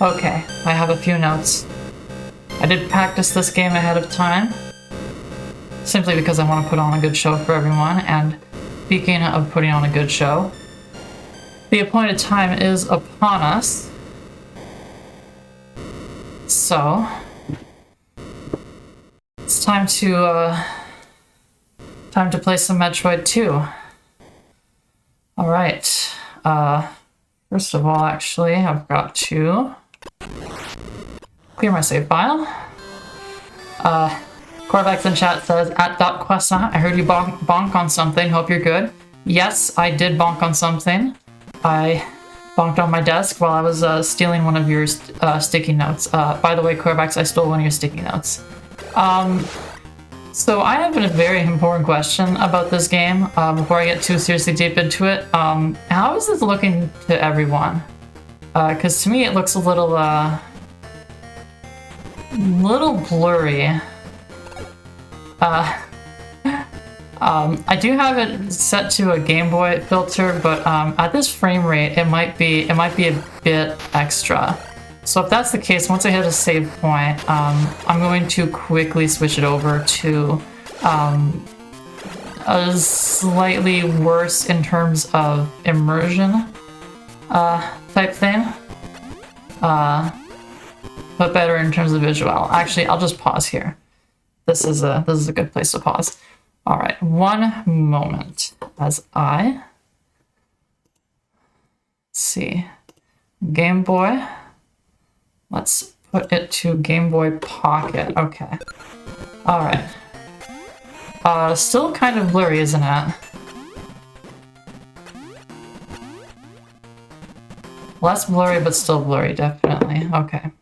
Okay, I have a few notes. I did practice this game ahead of time, simply because I want to put on a good show for everyone, and speaking of putting on a good show, the appointed time is upon us. So, it's time to play some Metroid 2. Alright, first of all, actually, I've got to clear my save file. Corvax in chat says, at .croissant, I heard you bonk on something, hope you're good. Yes, I did bonk on something. I bonked on my desk while I was stealing one of your sticky notes. By the way, Corvax, I stole one of your sticky notes. So I have a very important question about this game before I get too seriously deep into it. How is this looking to everyone? Because to me it looks a little blurry. I do have it set to a Game Boy filter, but at this frame rate, it might be a bit extra. So if that's the case, once I hit a save point, I'm going to quickly switch it over to a slightly worse in terms of immersion type thing, but better in terms of visual. Actually, I'll just pause here. This is a good place to pause. All right, one moment as I see Game Boy. Let's put it to Game Boy Pocket. Okay. All right. Still kind of blurry, isn't it? Less blurry, but still blurry, definitely. Okay.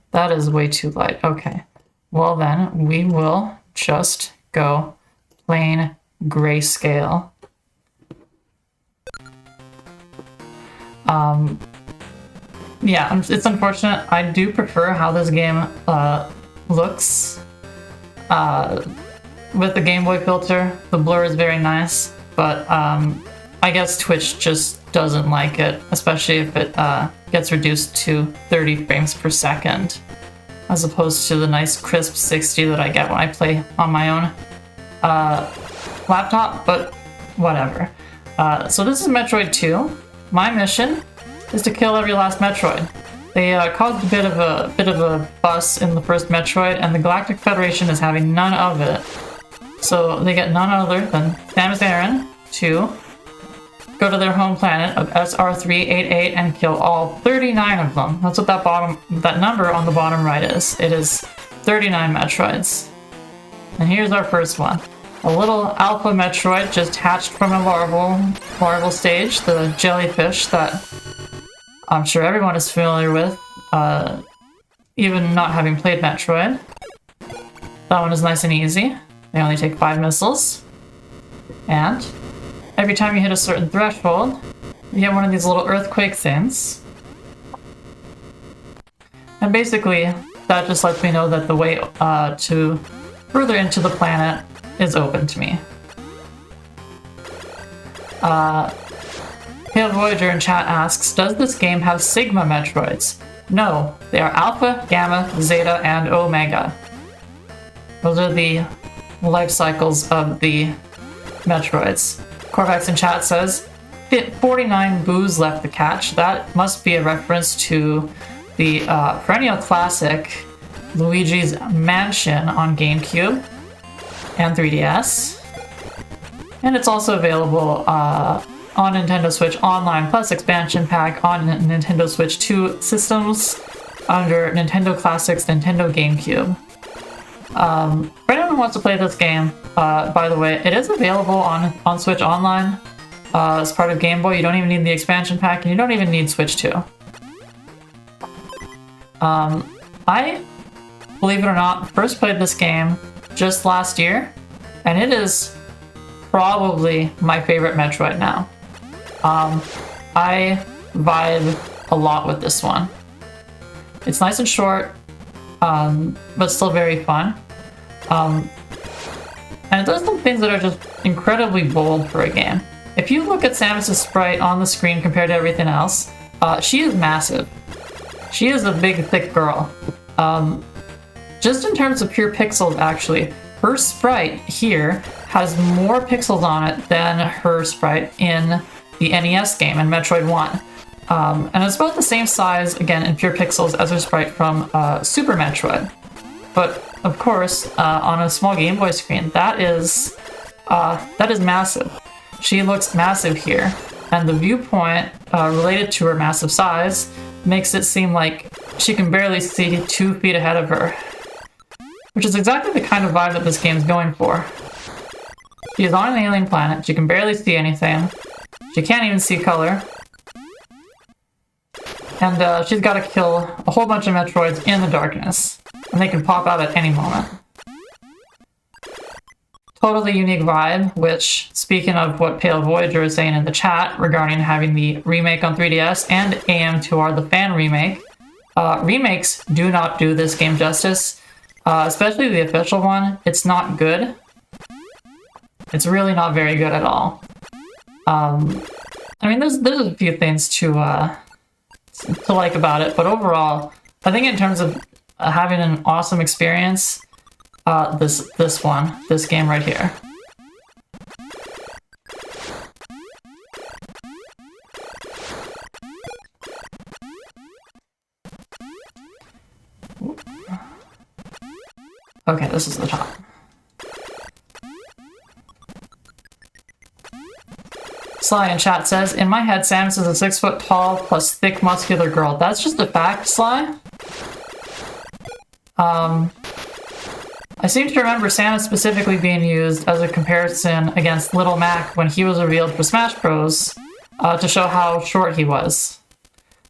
That is way too light. Okay. Well then, we will just go plain grayscale. Yeah, it's unfortunate. I do prefer how this game looks with the Game Boy filter. The blur is very nice, but I guess Twitch just doesn't like it, especially if it gets reduced to 30 frames per second, as opposed to the nice crisp 60 that I get when I play on my own laptop, but whatever. So this is Metroid 2. My mission is to kill every last Metroid. They caused a bit of a fuss in the first Metroid, and the Galactic Federation is having none of it. So they get none other than Samus Aran to go to their home planet of SR388 and kill all 39 of them. That's what that number on the bottom right is. It is 39 Metroids. And here's our first one. A little alpha Metroid just hatched from a larval stage, the jellyfish that I'm sure everyone is familiar with, even not having played Metroid. That one is nice and easy. They only take 5 missiles. And every time you hit a certain threshold, you get one of these little earthquake things. And basically, that just lets me know that the way to further into the planet is open to me. Pale Voyager in chat asks, does this game have Sigma Metroids? No, they are Alpha, Gamma, Zeta, and Omega. Those are the life cycles of the Metroids. Corvax in chat says, 49 boos left to catch. That must be a reference to the perennial classic Luigi's Mansion on GameCube and 3DS. And it's also available on Nintendo Switch Online plus expansion pack on Nintendo Switch 2 systems under Nintendo Classics Nintendo GameCube. For anyone who wants to play this game, by the way, it is available on Switch Online as part of Game Boy. You don't even need the expansion pack, and you don't even need Switch 2. I, believe it or not, first played this game just last year, and it is probably my favorite Metroid now. I vibe a lot with this one. It's nice and short, but still very fun. And it does some things that are just incredibly bold for a game. If you look at Samus' sprite on the screen compared to everything else, she is massive. She is a big, thick girl. Just in terms of pure pixels, actually, her sprite here has more pixels on it than her sprite in the NES game in Metroid 1. And it's about the same size, again, in pure pixels as her sprite from Super Metroid. But, of course, on a small Game Boy screen, that is massive. She looks massive here, and the viewpoint related to her massive size makes it seem like she can barely see 2 feet ahead of her. Which is exactly the kind of vibe that this game is going for. She is on an alien planet, she can barely see anything, she can't even see color, and she's got to kill a whole bunch of Metroids in the darkness, and they can pop out at any moment. Totally unique vibe, which, speaking of what Pale Voyager is saying in the chat regarding having the remake on 3DS and AM2R the fan remake, remakes do not do this game justice, especially the official one. It's not good. It's really not very good at all. I mean, there's a few things to like about it, but overall, I think in terms of having an awesome experience, this game right here. Okay, this is the top. Sly in chat says, in my head, Samus is a 6 foot tall plus thick muscular girl. That's just a fact, Sly. I seem to remember Samus specifically being used as a comparison against Little Mac when he was revealed for Smash Bros. To show how short he was.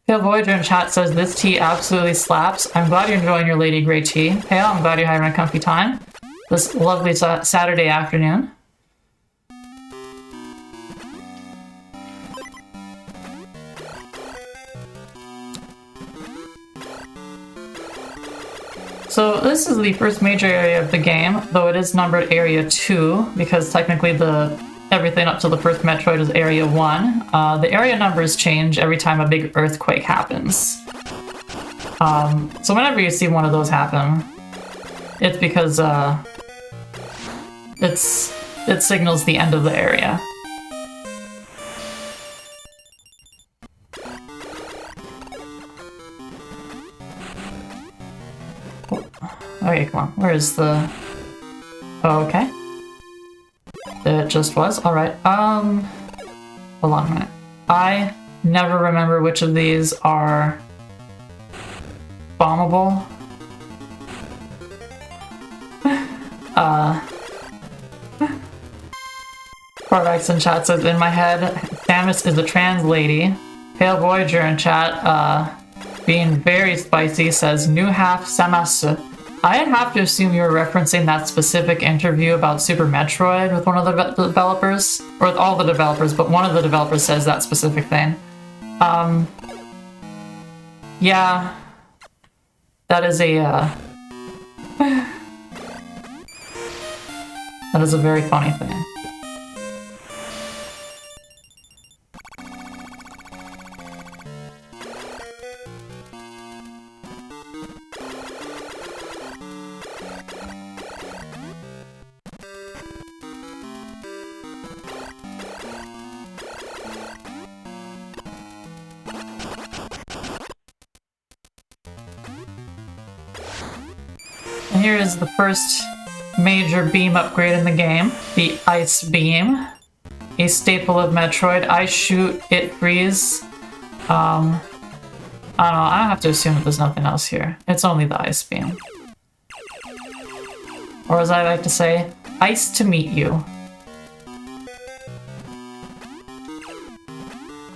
Pale Voyager in chat says, this tea absolutely slaps. I'm glad you're enjoying your Lady Grey tea. Pale, I'm glad you're having a comfy time this lovely Saturday afternoon. So this is the first major area of the game, though it is numbered Area 2, because technically everything up to the first Metroid is Area 1. The area numbers change every time a big earthquake happens. So whenever you see one of those happen, it's because it signals the end of the area. Okay, come on. Where is the... Oh, okay. It just was. Alright, hold on a minute. I never remember which of these are bombable. Corvax in chat says, in my head, Samus is a trans lady. Pale Voyager in chat, being very spicy, says, new half Samus. I'd have to assume you were referencing that specific interview about Super Metroid with one of the developers, or with all the developers, but one of the developers says that specific thing. Yeah, that is a that is a very funny thing. And here is the first major beam upgrade in the game, the Ice Beam. A staple of Metroid. Ice shoot, it freeze. I don't know, I have to assume that there's nothing else here. It's only the Ice Beam. Or as I like to say, ice to meet you.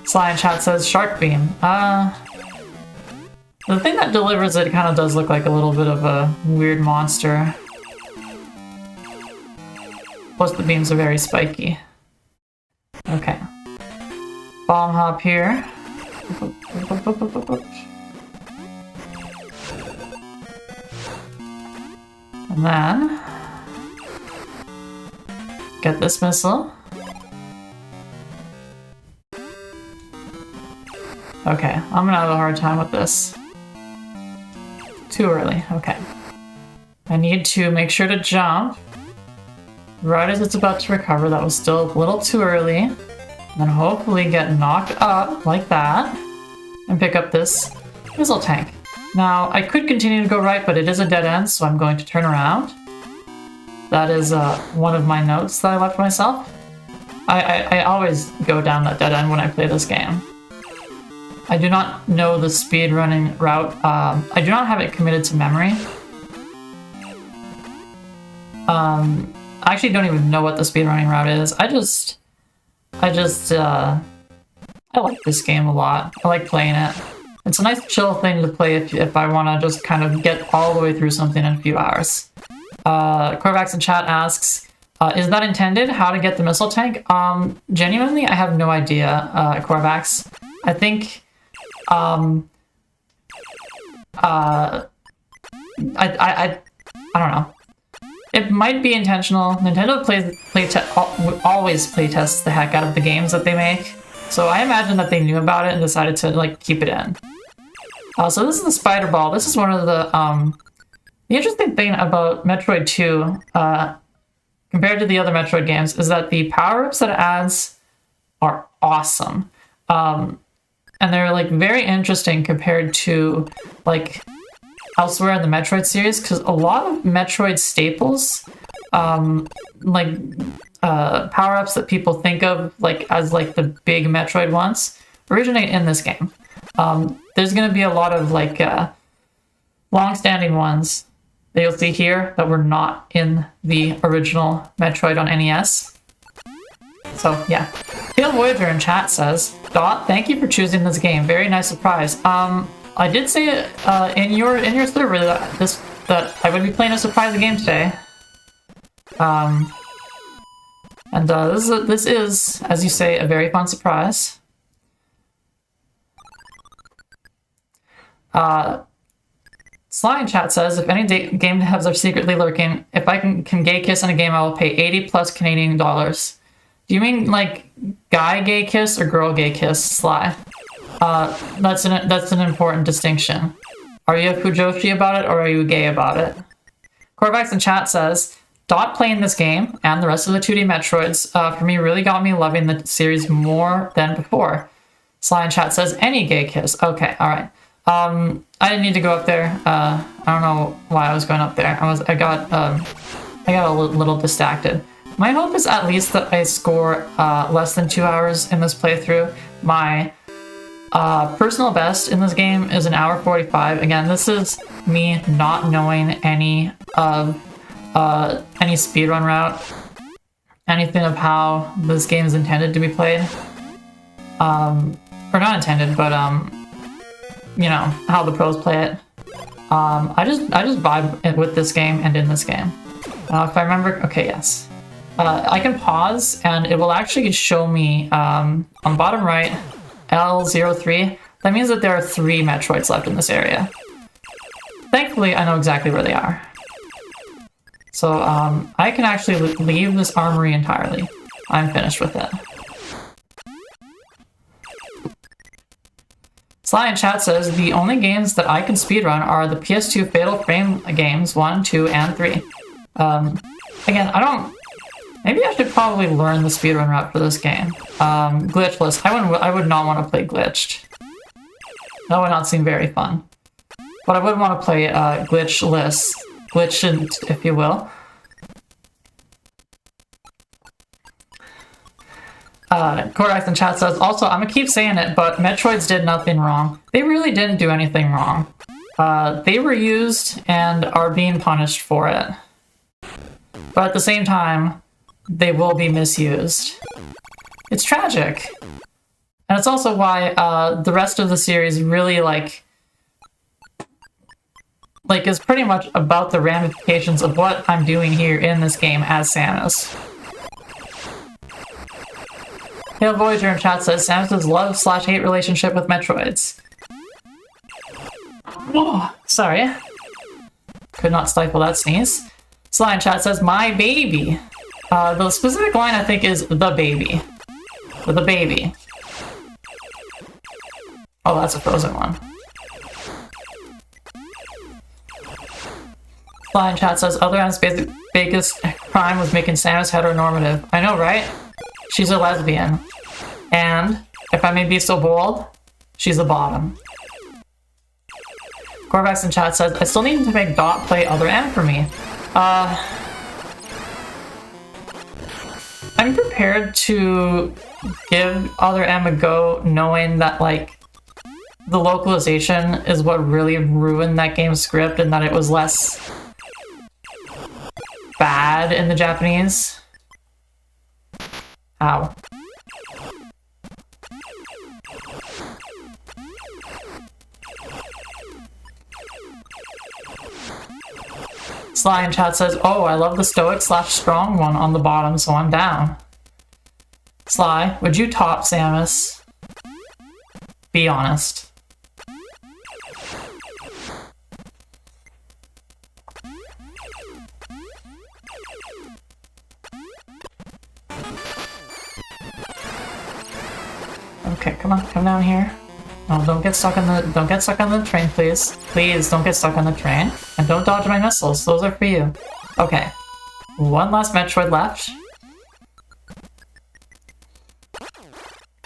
Sly in chat says Shark Beam. The thing that delivers it kind of does look like a little bit of a weird monster. Plus the beams are very spiky. Okay. Bomb hop here. And then get this missile. Okay, I'm gonna have a hard time with this. Too early, okay. I need to make sure to jump right as it's about to recover. That was still a little too early. And then hopefully get knocked up like that and pick up this missile tank. Now, I could continue to go right, but it is a dead end, so I'm going to turn around. That is one of my notes that I left myself. I always go down that dead end when I play this game. I do not know the speedrunning route. I do not have it committed to memory. I actually don't even know what the speedrunning route is. I like this game a lot. I like playing it. It's a nice chill thing to play if I want to just kind of get all the way through something in a few hours. Corvax in chat asks, is that intended? How to get the missile tank? Genuinely, I have no idea, Corvax. I think, I don't know. It might be intentional. Nintendo always playtests the heck out of the games that they make. So I imagine that they knew about it and decided to like keep it in. So this is the spider ball. This is one of the interesting thing about Metroid 2 compared to the other Metroid games is that the power-ups that it adds are awesome. And they're like very interesting compared to like elsewhere in the Metroid series, because a lot of Metroid staples, power-ups that people think of like as like the big Metroid ones, originate in this game. There's going to be a lot of like long-standing ones that you'll see here that were not in the original Metroid on NES. So yeah. Tail Voyager in chat says, Dot, thank you for choosing this game. Very nice surprise. I did say in your server that I would be playing a surprise game today. This is, as you say, a very fun surprise. Sly in chat says, if any game devs are secretly lurking, if I can gay kiss in a game, I will pay 80 plus Canadian dollars. Do you mean like guy gay kiss or girl gay kiss, Sly? That's an important distinction. Are you a Fujoshi about it or are you gay about it? Corvax in chat says, Dot playing this game and the rest of the 2D Metroids for me really got me loving the series more than before. Sly in chat says, any gay kiss. Okay, alright. I didn't need to go up there. I don't know why I was going up there. I got a little distracted. My hope is at least that I score less than 2 hours in this playthrough. My personal best in this game is 1 hour 45. Again, this is me not knowing any speedrun route, anything of how this game is intended to be played. Or not intended, but you know, how the pros play it. I just vibe with this game and in this game. If I remember, okay, yes. I can pause and it will actually show me on bottom right, L03. That means that there are 3 Metroids left in this area. thankfully, I know exactly where they are. So, I can actually leave this armory entirely. I'm finished with it. Sly in chat says, the only games that I can speedrun are the PS2 Fatal Frame games 1, 2, and 3. Again, I don't... Maybe I should probably learn the speedrun route for this game. Glitchless. I would not want to play glitched. That would not seem very fun. But I would want to play glitchless. Glitched, if you will. Korax in chat says, also, I'm gonna keep saying it, but Metroids did nothing wrong. They really didn't do anything wrong. They were used and are being punished for it. But at the same time, they will be misused. It's tragic. And it's also why the rest of the series really, is pretty much about the ramifications of what I'm doing here in this game as Samus. Hail Voyager in chat says, Samus' love/hate relationship with Metroids. Oh, sorry. Could not stifle that sneeze. Sly in chat says, my baby. The specific line, I think, is the baby. The baby. Oh, that's a Frozen one. Sly in chat says, other M's biggest crime was making Samus heteronormative. I know, right? She's a lesbian. And, if I may be so bold, she's the bottom. Corvax in chat says, I still need to make Dot play other M for me. I'm prepared to give other M a go, knowing that, the localization is what really ruined that game's script and that it was less bad in the Japanese. Ow. Sly in chat says, oh, I love the stoic/strong one on the bottom, so I'm down. Sly, would you top Samus? Be honest. Okay, come on, come down here. No, don't get stuck on the train, please. Please don't get stuck on the train. And don't dodge my missiles, those are for you. Okay. One last Metroid left.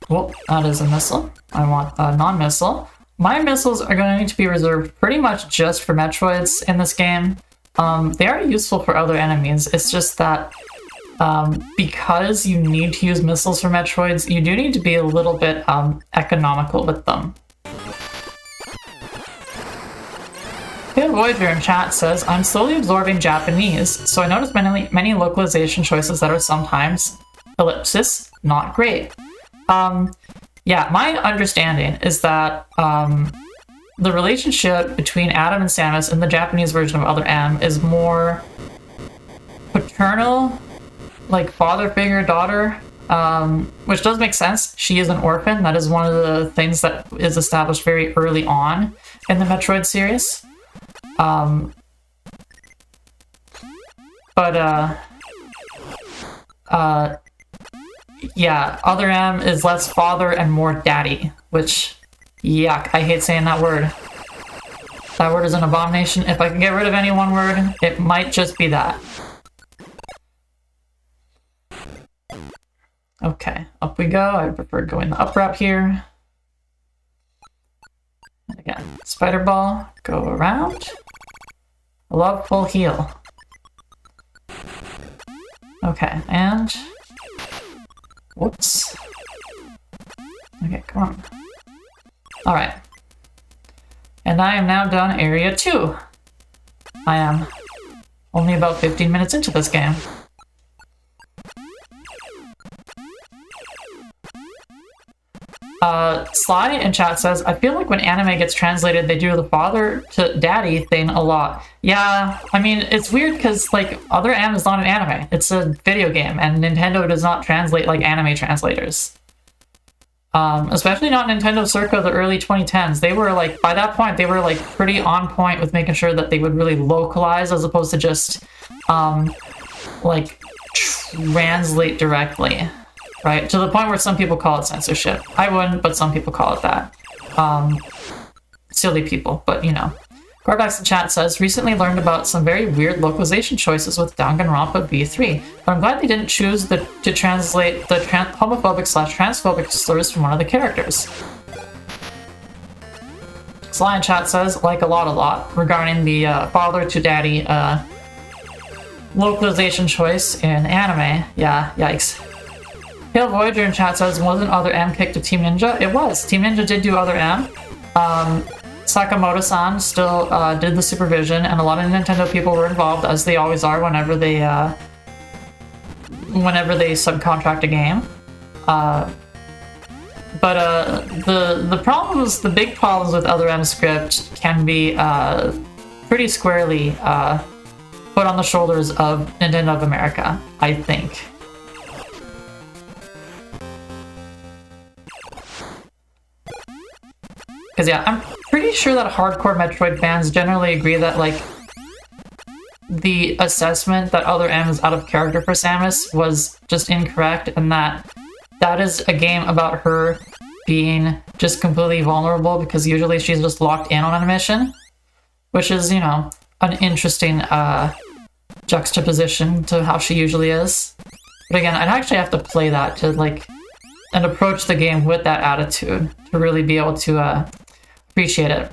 Well, that is a missile. I want a non-missile. My missiles are going to need to be reserved pretty much just for Metroids in this game. They are useful for other enemies, it's just that because you need to use missiles for Metroids, you do need to be a little bit economical with them. Hail Voyager in chat says, I'm slowly absorbing Japanese, so I noticed many localization choices that are sometimes, ellipsis, not great. Yeah, my understanding is that the relationship between Adam and Samus in the Japanese version of Other M is more paternal, like father figure, daughter, which does make sense. She is an orphan. That is one of the things that is established very early on in the Metroid series. Yeah, Other M is less father and more daddy, which, yuck, I hate saying that word. That word is an abomination. If I can get rid of any one word, it might just be that. Okay, up we go. I prefer going the up route here. And again, spider ball, go around. I love full heal. Okay, and... whoops. Okay, come on. Alright. And I am now done Area 2. I am only about 15 minutes into this game. Sly in chat says, I feel like when anime gets translated, they do the father to daddy thing a lot. Yeah, I mean, it's weird because, like, Other M is not an anime. It's a video game, and Nintendo does not translate like anime translators. Especially not Nintendo circa the early 2010s. They were like, by that point, they were like pretty on point with making sure that they would really localize as opposed to just like translate directly, right? To the point where some people call it censorship. I wouldn't, but some people call it that. Silly people, but you know. Gorbax in chat says, recently learned about some very weird localization choices with Danganronpa V3, but I'm glad they didn't choose to translate the homophobic/transphobic slurs from one of the characters. Sly in chat says, like a lot, regarding the father to daddy localization choice in anime. Yeah, yikes. Pale Voyager in chat says, wasn't Other M kicked to Team Ninja? It was. Team Ninja did do Other M. Sakamoto-san still did the supervision, and a lot of Nintendo people were involved, as they always are whenever they subcontract a game. But the big problems with Other M script can be pretty squarely put on the shoulders of Nintendo of America, I think. Because yeah, I'm pretty sure that hardcore Metroid fans generally agree that like the assessment that Other M is out of character for Samus was just incorrect, and that is a game about her being just completely vulnerable because usually she's just locked in on a mission, which is, you know, an interesting juxtaposition to how she usually is. But again, I'd actually have to play that to like and approach the game with that attitude to really be able to appreciate it.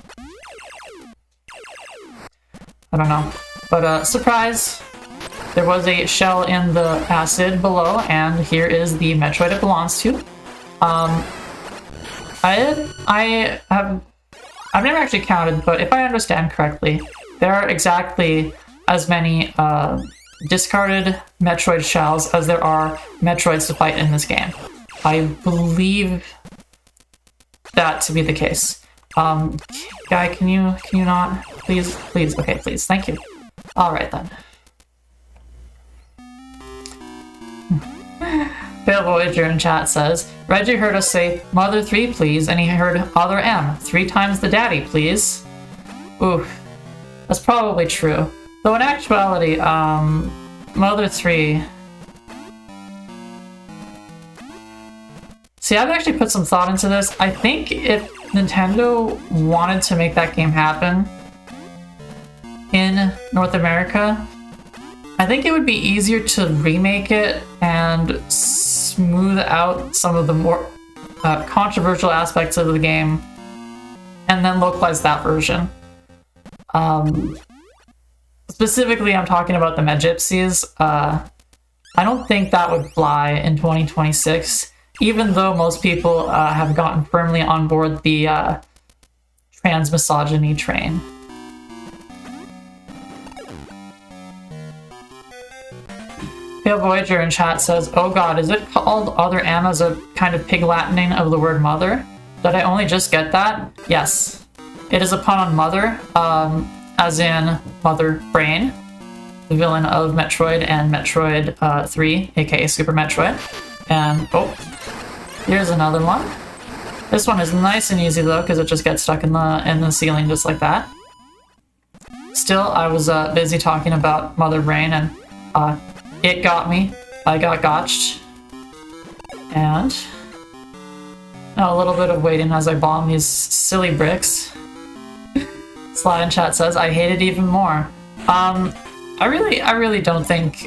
I don't know. But surprise! There was a shell in the acid below, and here is the Metroid it belongs to. I've never actually counted, but if I understand correctly, there are exactly as many discarded Metroid shells as there are Metroids to fight in this game. I believe that to be the case. Guy, can you not? Please? Okay, please. Thank you. Alright then. Pale Voyager in chat says, Reggie heard us say Mother 3 please, and he heard Other M 3 times the daddy please. Oof. That's probably true. Though in actuality, Mother 3... See, I've actually put some thought into this. I think if Nintendo wanted to make that game happen in North America, I think it would be easier to remake it and smooth out some of the more controversial aspects of the game and then localize that version. Specifically, I'm talking about the Medgypsies. I don't think that would fly in 2026, even though most people have gotten firmly on board the trans-misogyny train. Pale Voyager in chat says, oh god, is it called Other M as a kind of pig Latining of the word mother? Did I only just get that? Yes. It is a pun on mother, as in Mother Brain, the villain of Metroid and Metroid 3, aka Super Metroid. And, oh, here's another one. This one is nice and easy though, because it just gets stuck in the ceiling just like that. Still, I was busy talking about Mother Brain, and it got me. I got gotched. And now a little bit of waiting as I bomb these silly bricks. Sly in chat says, I hate it even more. I really don't think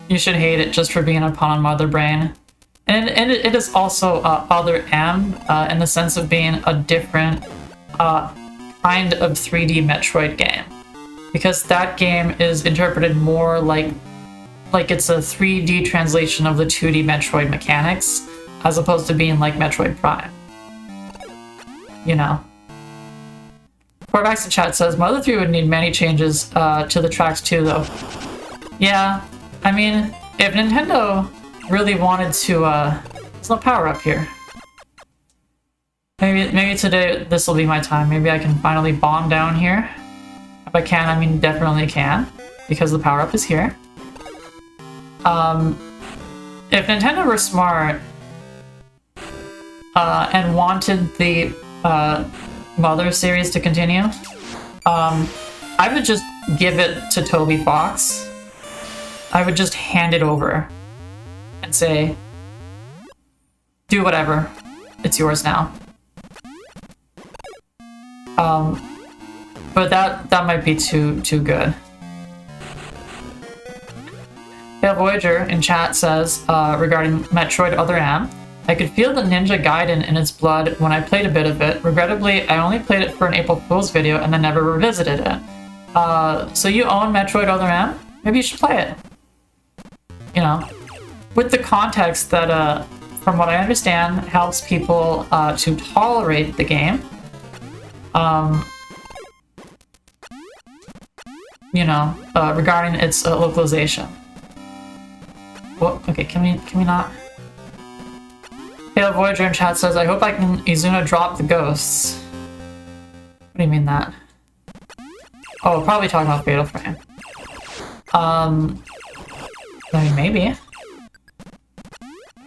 you should hate it just for being a pun on Mother Brain. And it is also Other M in the sense of being a different kind of 3D Metroid game. Because that game is interpreted more like it's a 3D translation of the 2D Metroid mechanics, as opposed to being like Metroid Prime. You know? Corvax in chat says, Mother 3 would need many changes to the tracks too, though. Yeah, I mean, if Nintendo really wanted to, there's no power up here. Maybe today this will be my time. Maybe I can finally bomb down here. If I can, I mean definitely can, because the power up is here. If Nintendo were smart, and wanted the Mother series to continue, I would just give it to Toby Fox. I would just hand it over and say, do whatever, it's yours now. But that might be too good. Pale Voyager in chat says, regarding Metroid Other M, I could feel the Ninja Gaiden in its blood when I played a bit of it. Regrettably, I only played it for an April Fool's video and then never revisited it. So you own Metroid Other M? Maybe you should play it. You know, with the context that, from what I understand, helps people to tolerate the game. You know, regarding its localization. Well, okay, can we not? Pale Voyager in chat says, I hope I can Izuna drop the ghosts. What do you mean that? Oh, probably talking about Fatal Frame. I mean, maybe.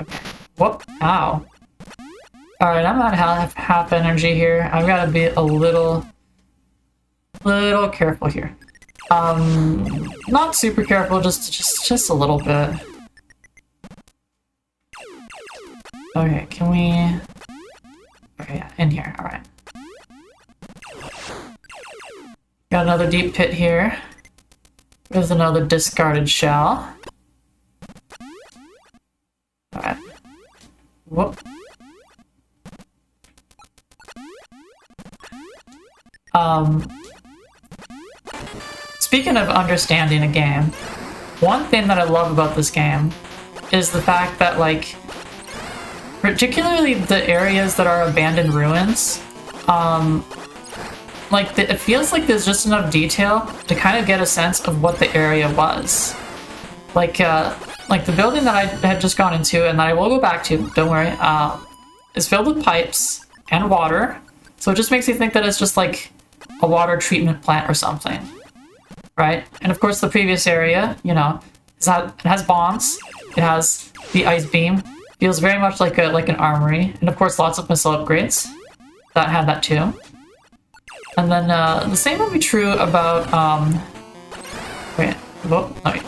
Okay. Whoop. Ow. Alright, I'm at half energy here. I've got to be a little careful here. Not super careful, just a little bit. Okay, can we... Okay, yeah, in here, alright. Got another deep pit here. There's another discarded shell. Alright. Whoop. Speaking of understanding a game, one thing that I love about this game is the fact that, like, particularly the areas that are abandoned ruins, like, it feels like there's just enough detail to kind of get a sense of what the area was. Like the building that I had just gone into, and that I will go back to, don't worry, is filled with pipes and water, so it just makes you think that it's just, like, a water treatment plant or something. Right? And of course the previous area, you know, it has bombs, it has the ice beam, feels very much like an armory, and of course lots of missile upgrades that had that too. And then the same will be true about wait, whoa, no, wait.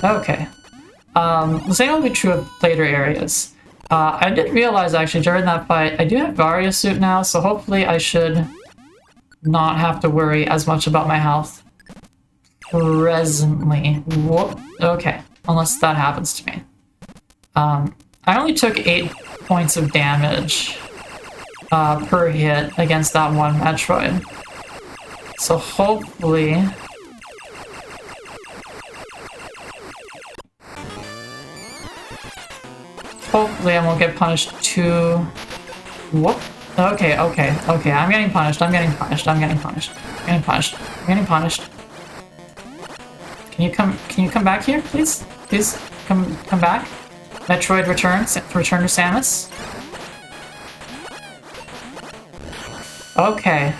Okay. The same will be true of later areas. I did realize, actually, during that fight, I do have Varia suit now, so hopefully I should not have to worry as much about my health presently. Whoop. Okay, unless that happens to me. I only took 8 points of damage per hit against that one Metroid. So hopefully... Hopefully I won't get punished too... Whoop. Okay. I'm getting punished. I'm getting punished. Can you come back here, please? Please come back. Metroid return to Samus. Okay.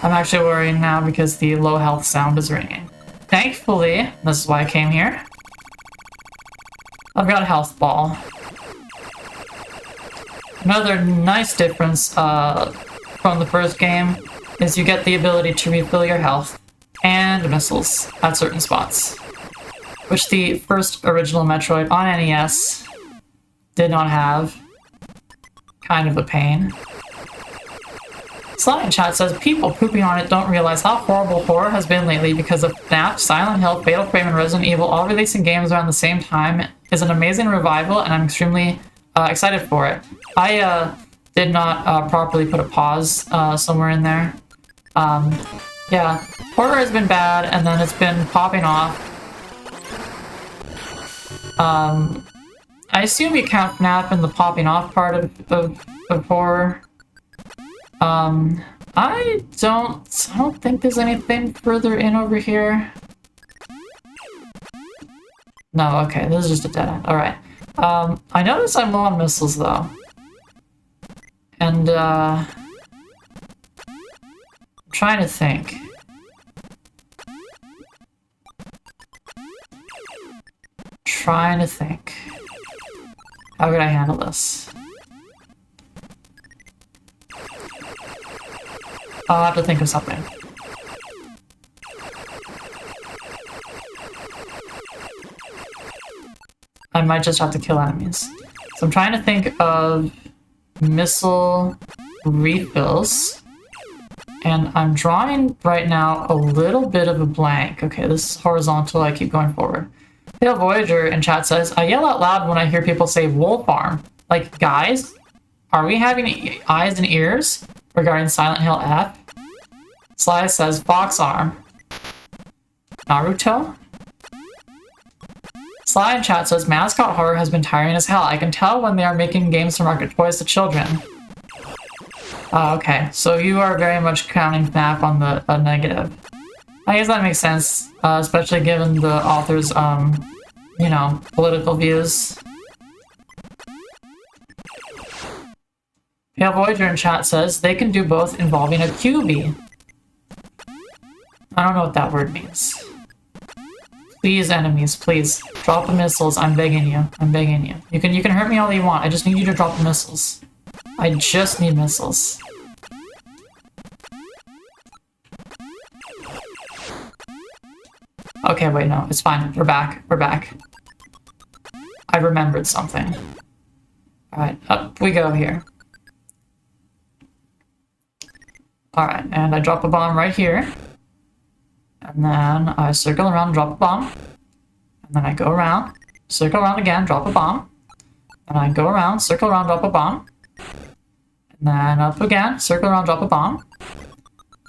I'm actually worrying now because the low health sound is ringing. Thankfully, this is why I came here. I've got a health ball. Another nice difference from the first game is you get the ability to refill your health and missiles at certain spots, which the first original Metroid on NES did not have. Kind of a pain. Sly in chat says, people pooping on it don't realize how horrible horror has been lately because of FNAF, Silent Hill, Fatal Frame, and Resident Evil all releasing games around the same time is an amazing revival, and I'm extremely excited for it. I did not properly put a pause somewhere in there. Yeah, horror has been bad, and then it's been popping off. I assume you count FNAF in the popping off part of horror. I don't think there's anything further in over here. No, okay, this is just a dead end. Alright. I notice I'm low on missiles, though. And, I'm trying to think. trying to think. How could I handle this? I'll have to think of something. I might just have to kill enemies. So I'm trying to think of missile refills. And I'm drawing right now a little bit of a blank. Okay, this is horizontal, I keep going forward. Pale Voyager in chat says, I yell out loud when I hear people say wolf arm. Like, guys, are we having eyes and ears regarding Silent Hill F? Sly says, fox arm. Naruto? Sly in chat says, mascot horror has been tiring as hell. I can tell when they are making games to market toys to children. Okay, so you are very much counting FNAF on the negative. I guess that makes sense, especially given the author's, you know, political views. Pale Voyager in chat says, they can do both involving a QB. I don't know what that word means. Please, enemies, please. Drop the missiles, I'm begging you. I'm begging you. You can hurt me all you want, I just need you to drop the missiles. I just need missiles. Okay, wait, no, it's fine. We're back. We're back. I remembered something. Alright, up we go here. Alright, and I drop a bomb right here. And then I circle around and drop a bomb. And then I go around, circle around again, drop a bomb. And I go around, circle around, drop a bomb. And then up again, circle around, drop a bomb.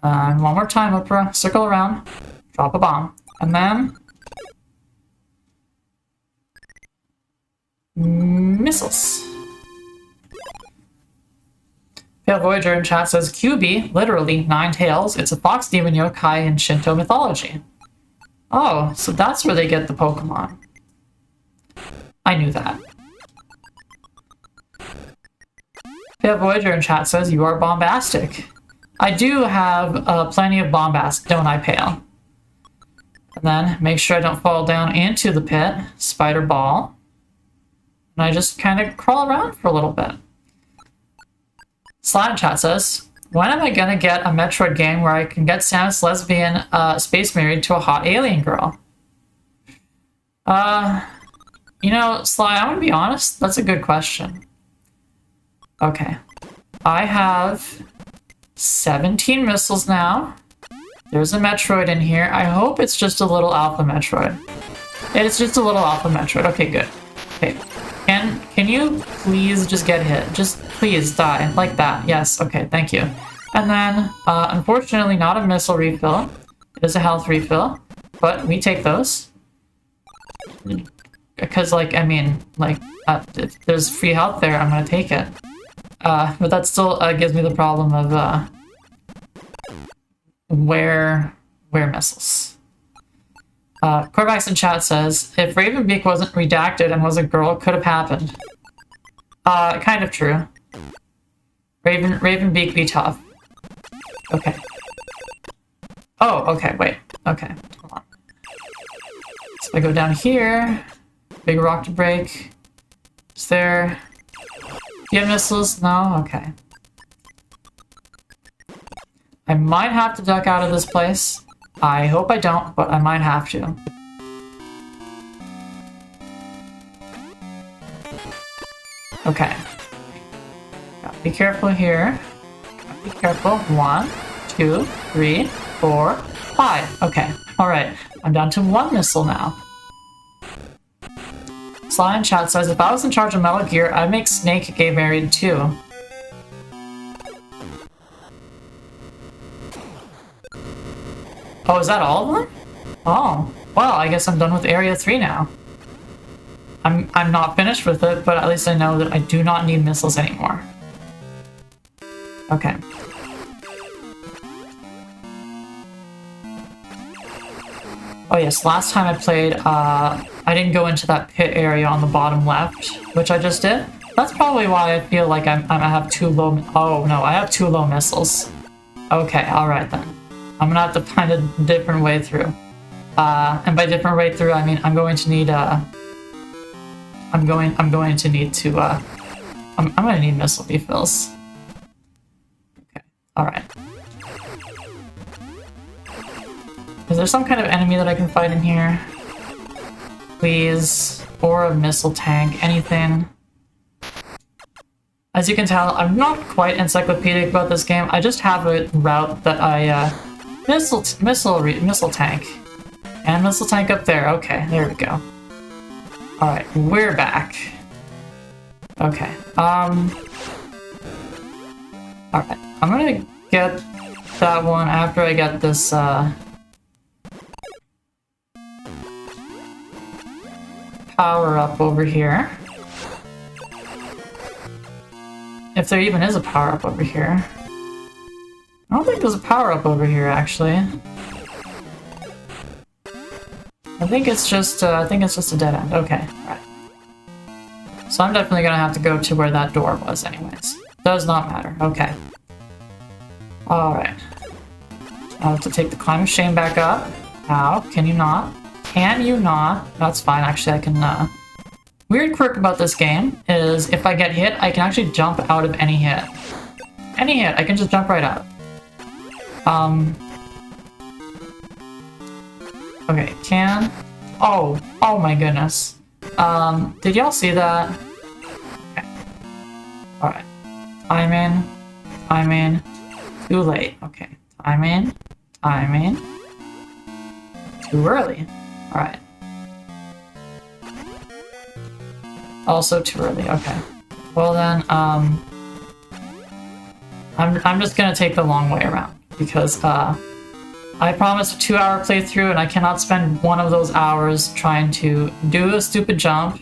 And one more time, up, circle around, drop a bomb. And then... missiles. Pale Voyager in chat says, QB, literally, 9 tails. It's a fox demon yokai in Shinto mythology. Oh, so that's where they get the Pokemon. I knew that. Pale Voyager in chat says, you are bombastic. I do have plenty of bombast, don't I, Pale? And then make sure I don't fall down into the pit. Spider ball. And I just kind of crawl around for a little bit. Slime chat says, when am I gonna get a Metroid game where I can get Samus lesbian space married to a hot alien girl? You know, Sly, I'm gonna be honest, that's a good question. Okay. I have 17 missiles now. There's a Metroid in here. I hope it's just a little alpha Metroid. It's just a little alpha Metroid. Okay, good. Okay. Can you please just get hit? Just please die. Like that. Yes. Okay, thank you. And then, unfortunately, not a missile refill. It is a health refill. But we take those. Because, like, I mean, like, if there's free health there, I'm gonna take it. But that still gives me the problem of, where missiles. Corvax in chat says, if Ravenbeak wasn't redacted and was a girl, it could have happened. Kind of true. Ravenbeak be tough. Okay. Oh, okay, wait. Okay, hold on. So I go down here. Big rock to break. Is there... Do you have missiles? No? Okay. I might have to duck out of this place. I hope I don't, but I might have to. Okay. Gotta be careful here. Gotta be careful. 1, 2, 3, 4, 5. Okay. Alright. I'm down to 1 missile now. Sly in chat says, if I was in charge of Metal Gear, I'd make Snake gay married too. Oh, is that all of them? Oh, well, I guess I'm done with Area 3 now. I'm not finished with it, but at least I know that I do not need missiles anymore. Okay. Oh yes, last time I played, I didn't go into that pit area on the bottom left, which I just did. That's probably why I feel like I have too low... Oh no, I have too low missiles. Okay, alright then. I'm gonna have to find a different way through. And by different way through, I mean I'm going to need I'm going to need to, I'm gonna need missile refills. Okay, alright. Is there some kind of enemy that I can fight in here? Please. Or a missile tank, anything. As you can tell, I'm not quite encyclopedic about this game. I just have a route that I, missile tank. And missile tank up there. Okay, there we go. Alright, we're back. Okay, alright. I'm gonna get that one after I get this, power up over here. If there even is a power up over here. I don't think there's a power up over here, actually. I think it's just a dead end. Okay, alright. So I'm definitely gonna have to go to where that door was anyways. Does not matter. Okay. Alright. I'll have to take the climb of shame back up. How? Can you not? Can you not? That's fine, actually I can, Weird quirk about this game is if I get hit, I can actually jump out of any hit. Any hit, I can just jump right out. Okay, can... Oh my goodness. Did y'all see that? Okay. Alright. Timing. Too late. Okay. Timing. Too early. Alright. Also too early, okay. Well then, I'm just gonna take the long way around, because, I promised a 2-hour playthrough and I cannot spend one of those hours trying to do a stupid jump.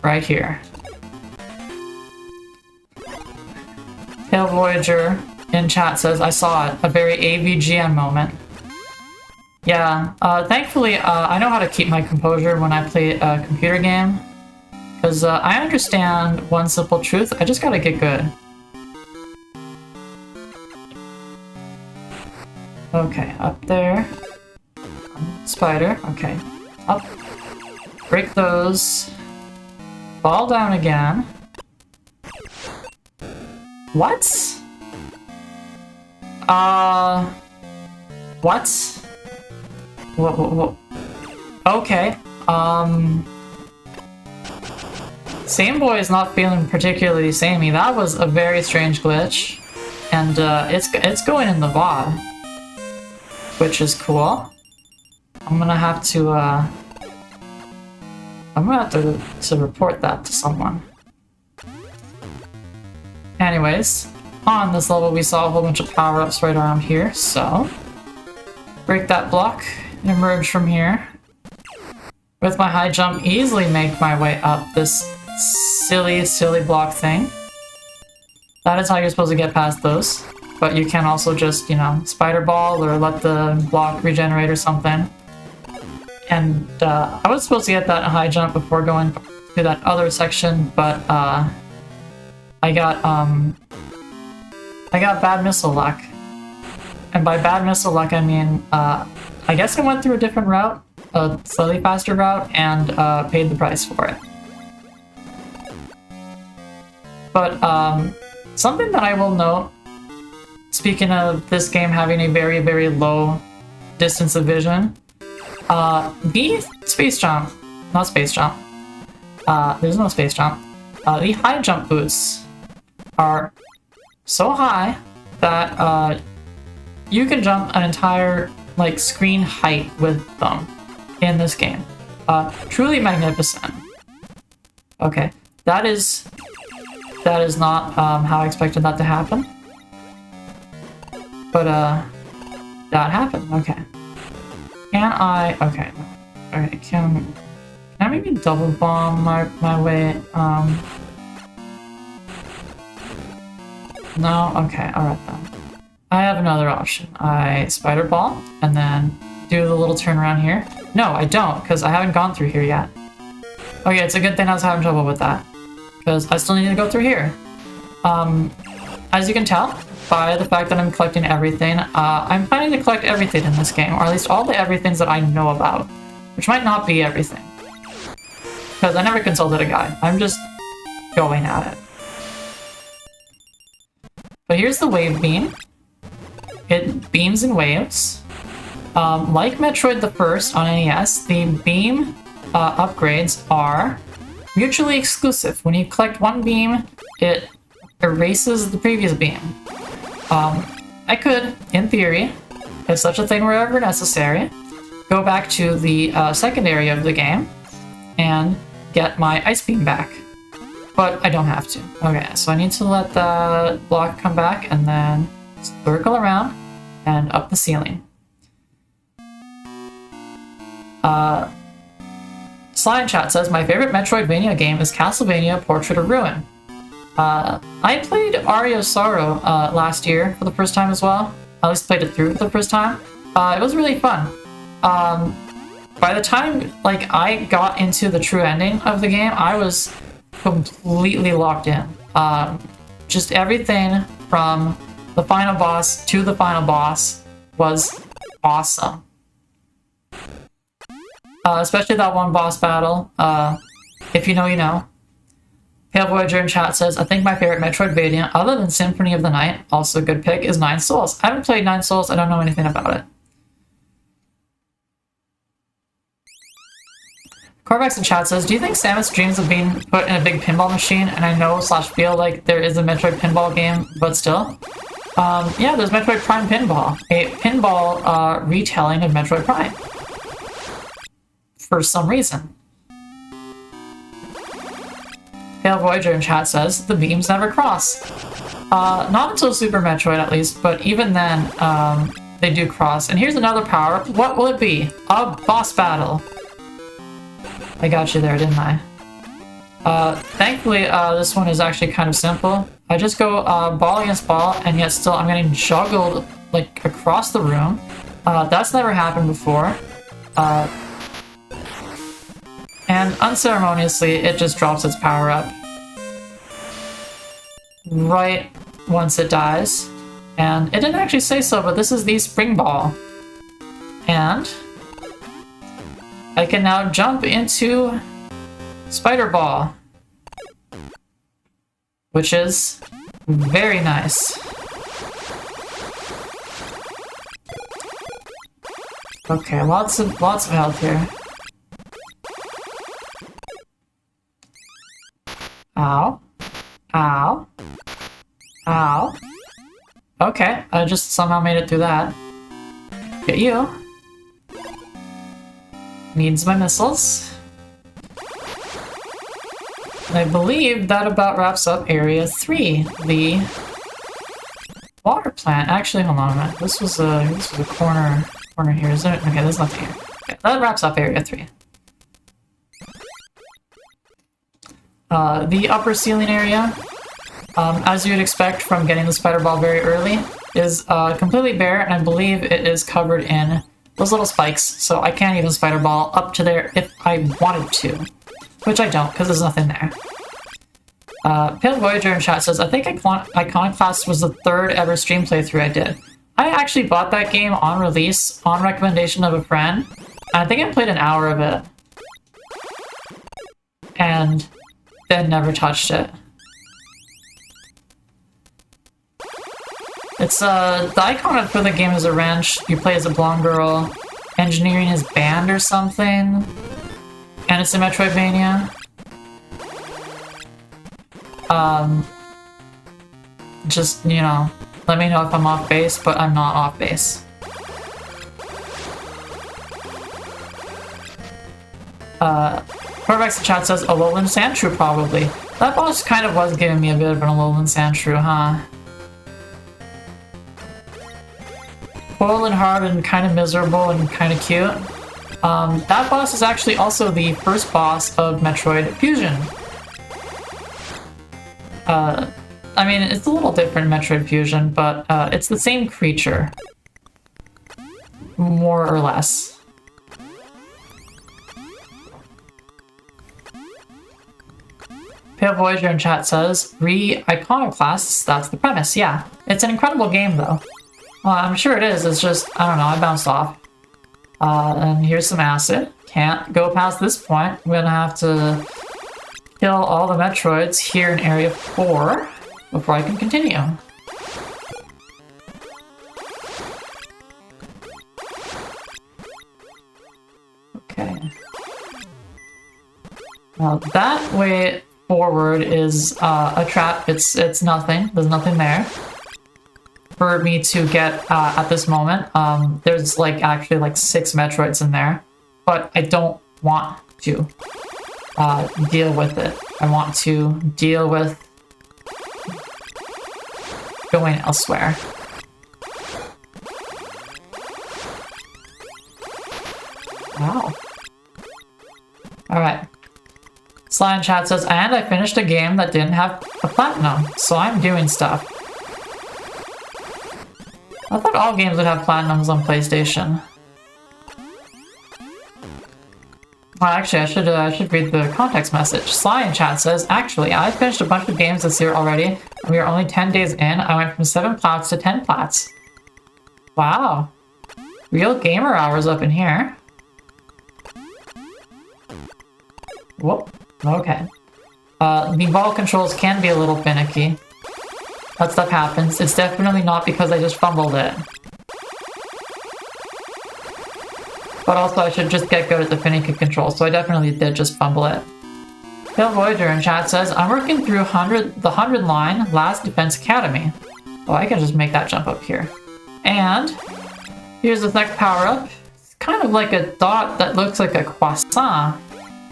Right here. Tail Voyager in chat says, I saw it, a very AVGN moment. Yeah, thankfully, I know how to keep my composure when I play a computer game. Because I understand one simple truth, I just gotta get good. Okay, up there. Spider, okay. Up. Break those. Fall down again. What? What? What? Okay, Same Boy is not feeling particularly samey. That was a very strange glitch. And, it's going in the VOD. Which is cool. I'm gonna have to report that to someone. Anyways, on this level we saw a whole bunch of power-ups right around here, so... Break that block, emerge from here. With my high jump, easily make my way up this silly block thing. That is how you're supposed to get past those. But you can also just, you know, spider ball or let the block regenerate or something. And I was supposed to get that high jump before going to that other section, but I got bad missile luck. And by bad missile luck, I mean I guess I went through a different route, a slightly faster route, and paid the price for it. But something that I will note, speaking of this game having a very, very low distance of vision, the space jump, not space jump, there's no space jump, the high jump boosts are so high that you can jump an entire, like, screen height with them in this game. Truly magnificent. Okay, that is not how I expected that to happen. But, that happened, okay. Can I... okay. Alright, can I maybe double bomb my way, No? Okay, alright then. I have another option. I spider ball, and then do the little turnaround here. No, I don't, because I haven't gone through here yet. Okay, it's a good thing I was having trouble with that, because I still need to go through here. As you can tell, by the fact that I'm collecting everything, I'm planning to collect everything in this game, or at least all the everythings that I know about, which might not be everything. because I never consulted a guide. I'm just going at it. But here's the wave beam. It beams in waves. Like Metroid the First on NES, the beam upgrades are mutually exclusive. When you collect one beam, it erases the previous beam. I could, in theory, if such a thing were ever necessary, go back to the second area of the game and get my ice beam back. But I don't have to. Okay, so I need to let the block come back and then circle around and up the ceiling. Sly in chat says, my favorite Metroidvania game is Castlevania Portrait of Ruin. I played Aria of Sorrow last year for the first time as well. I at least played it through for the first time. It was really fun. By the time I got into the true ending of the game, I was completely locked in. Just everything from the final boss to the final boss was awesome. Especially that one boss battle. If you know, you know. Pale Voyager in chat says, I think my favorite Metroidvania, other than Symphony of the Night, also a good pick, is Nine Souls. I haven't played Nine Souls, I don't know anything about it. Corvax in chat says, do you think Samus dreams of being put in a big pinball machine? And I know / feel like there is a Metroid pinball game, but still. Yeah, there's Metroid Prime Pinball, a pinball retelling of Metroid Prime. For some reason. Pale Voyager in chat says, the beams never cross. Not until Super Metroid at least, but even then, they do cross. And here's another power. What will it be? A boss battle. I got you there, didn't I? Thankfully, this one is actually kind of simple. I just go ball against ball, and yet still I'm getting juggled across the room. That's never happened before. And unceremoniously, it just drops its power up. Right once it dies. And it didn't actually say so, but this is the spring ball. And I can now jump into Spider Ball. Which is very nice. Okay, lots of health here. Ow. Ow. Ow. Okay, I just somehow made it through that. Get you. Needs my missiles. And I believe that about wraps up Area 3, the water plant. Actually, hold on a minute. This was a corner here, isn't it? Okay, there's nothing here. Okay, that wraps up Area 3. The upper ceiling area, as you'd expect from getting the spider ball very early, is completely bare, and I believe it is covered in those little spikes, so I can't even spider ball up to there if I wanted to, which I don't, because there's nothing there. Pale Voyager in chat says, I think Iconoclast was the third ever stream playthrough I did. I actually bought that game on release, on recommendation of a friend, and I think I played an hour of it. And then never touched it. It's the icon for the game is a wrench. You play as a blonde girl engineering his band or something, and it's a Metroidvania. Just, you know, let me know if I'm off base, but I'm not off base. Corvex in chat says Alolan Sandshrew probably. That boss kind of was giving me a bit of an Alolan Sandshrew, huh? Cold and hard and kind of miserable and kind of cute. That boss is actually also the first boss of Metroid Fusion. I mean, it's a little different in Metroid Fusion, but it's the same creature. More or less. Pale Voyager in chat says, re-iconoclasts, that's the premise, yeah. It's an incredible game, though. Well, I'm sure it is, it's just, I don't know, I bounced off. And here's some acid. Can't go past this point. I'm gonna have to kill all the Metroids here in Area 4 before I can continue. Okay. Now that way forward is a trap. It's nothing. There's nothing there for me to get at this moment. There's actually 6 Metroids in there, but I don't want to deal with it. I want to deal with going elsewhere. Wow. Alright. Sly in chat says, and I finished a game that didn't have a platinum, so I'm doing stuff. I thought all games would have platinums on PlayStation. Well, actually, I should read the context message. Sly in chat says, actually, I finished a bunch of games this year already, and we are only 10 days in. I went from 7 plats to 10 plats. Wow. Real gamer hours up in here. Whoop. Okay. The ball controls can be a little finicky. That stuff happens. It's definitely not because I just fumbled it. But also I should just get good at the finicky controls, so I definitely did just fumble it. Hill Voyager in chat says, I'm working through the 100 line Last Defense Academy. Oh, I can just make that jump up here. And here's the next power-up. It's kind of like a dot that looks like a croissant.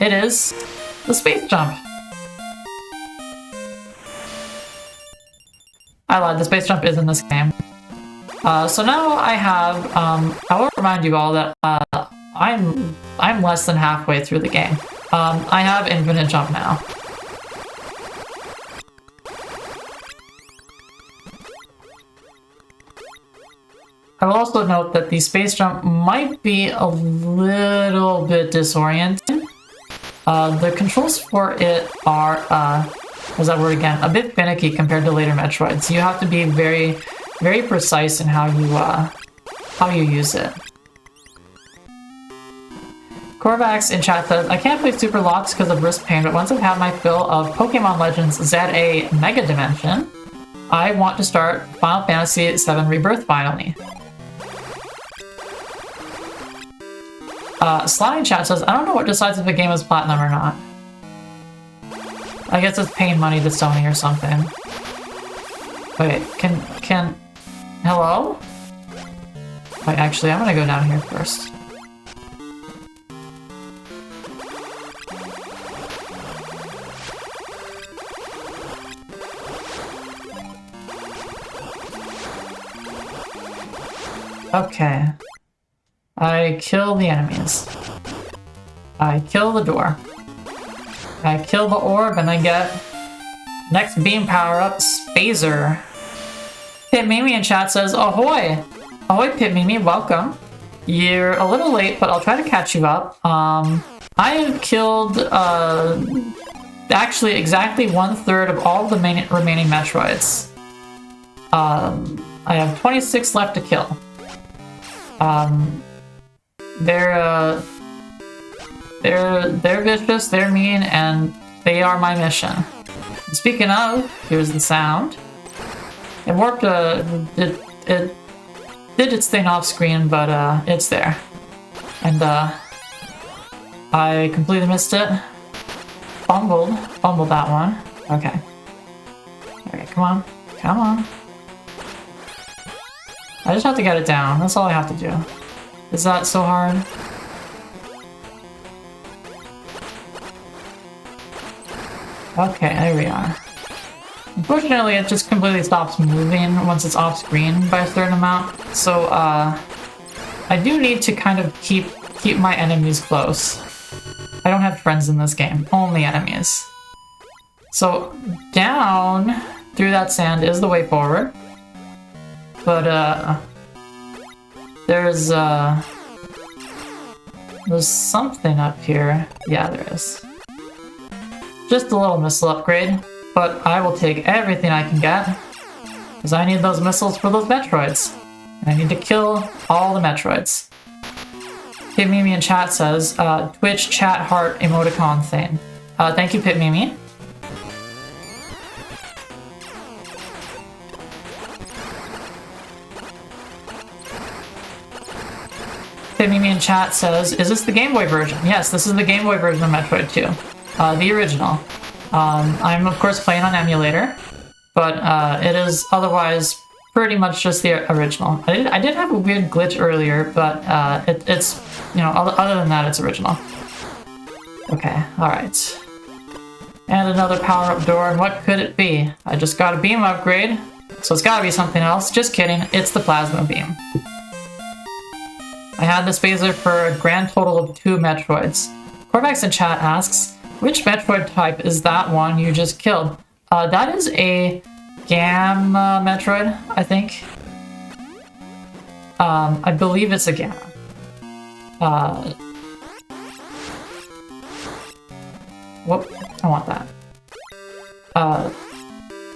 It is the space jump. I lied, the space jump is in this game. So now I have, I will remind you all that I'm less than halfway through the game. I have infinite jump now. I will also note that the space jump might be a little bit disorienting. The controls for it are, what's that word again? A bit finicky compared to later Metroids. You have to be very, very precise in how you use it. Corvax in chat says, I can't play Super Lots because of wrist pain, but once I've had my fill of Pokemon Legends ZA Mega Dimension, I want to start Final Fantasy VII Rebirth finally. Sly in chat says, I don't know what decides if a game is platinum or not. I guess it's paying money to Sony or something. Wait, can... Hello? Wait, actually, I'm gonna go down here first. Okay. I kill the enemies. I kill the door. I kill the orb and I get next beam power-up, Spazer. Pit Mimi in chat says, ahoy! Ahoy, Pit Mimi, welcome. You're a little late, but I'll try to catch you up. I have killed, actually exactly 1/3 of all the remaining Metroids. I have 26 left to kill. They're vicious, they're mean, and they are my mission. Speaking of, here's the sound. It warped it did its thing off screen, but it's there. And I completely missed it. Fumbled that one. Okay. Okay, come on. Come on. I just have to get it down. That's all I have to do. Is that so hard? Okay, there we are. Unfortunately, it just completely stops moving once it's off screen by a certain amount. So, I do need to kind of keep my enemies close. I don't have friends in this game, only enemies. So, down through that sand is the way forward. But, there's something up here. Yeah, there is. Just a little missile upgrade, but I will take everything I can get, because I need those missiles for those Metroids. And I need to kill all the Metroids. Pitmimi in chat says, Twitch chat heart emoticon thing. Thank you, Pitmimi. Pitmimi in chat says, is this the Game Boy version? Yes, this is the Game Boy version of Metroid 2. The original. I'm of course playing on emulator, but it is otherwise pretty much just the original. I did have a weird glitch earlier, but it's, you know, other than that, it's original. Okay, alright. And another power-up door, and what could it be? I just got a beam upgrade, so it's gotta be something else. Just kidding, it's the plasma beam. I had this phaser for a grand total of 2 Metroids. Corvax in chat asks, which Metroid type is that one you just killed? That is a Gamma Metroid, I think. I believe it's a Gamma. Whoop, I want that.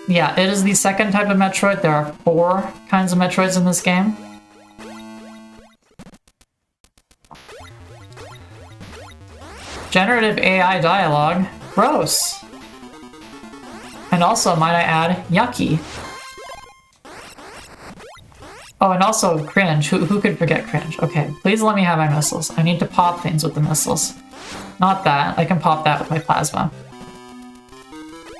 Yeah, it is the second type of Metroid. There are 4 kinds of Metroids in this game. Generative AI dialogue. Gross. And also, might I add, yucky. Oh, and also cringe. Who could forget cringe? Okay, please let me have my missiles. I need to pop things with the missiles. Not that. I can pop that with my plasma.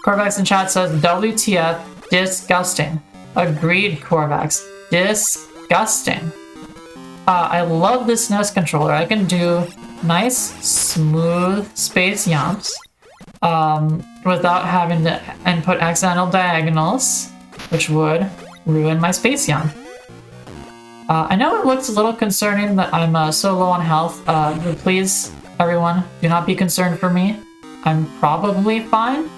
Corvax in chat says, WTF, disgusting. Agreed, Corvax. Disgusting. I love this SNES controller. I can do nice, smooth space yumps without having to input accidental diagonals, which would ruin my space yump. I know it looks a little concerning that I'm so low on health, but please, everyone, do not be concerned for me. I'm probably fine.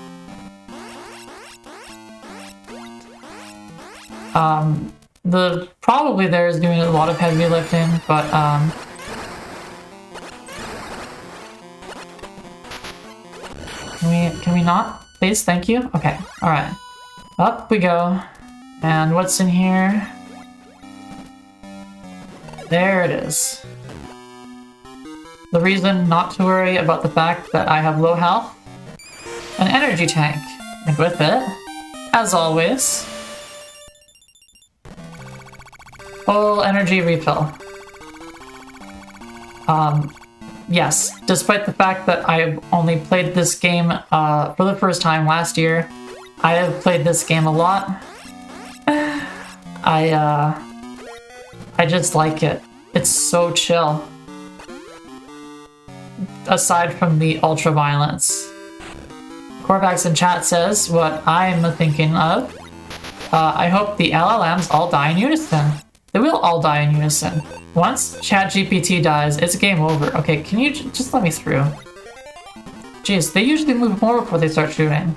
The probably there is doing a lot of heavy lifting, but can we not? Please, thank you. Okay, all right. Up we go. And what's in here? There it is. The reason not to worry about the fact that I have low health. An energy tank. And with it, as always, full energy refill. Yes, despite the fact that I've only played this game for the first time last year, I have played this game a lot. I just like it. It's so chill. Aside from the ultra violence. Corvax in chat says what I'm thinking of. I hope the LLMs all die in unison. They will all die in unison. Once ChatGPT dies, it's game over. Okay, can you just let me through? Jeez, they usually move more before they start shooting.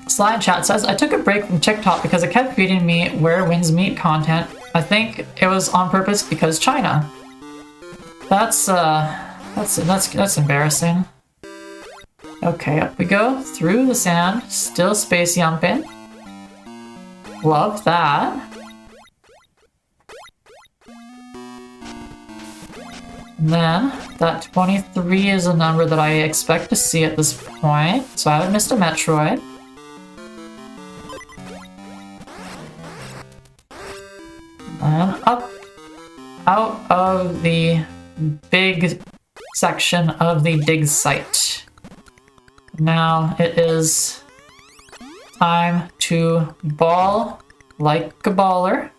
Sly in chat says, I took a break from TikTok because it kept feeding me where winds meet content. I think it was on purpose because China. That's embarrassing. Okay, up we go through the sand, still space yumping. Love that. And then that 23 is a number that I expect to see at this point, so I haven't missed a Metroid. And up out of the big section of the dig site. Now it is time to ball like a baller.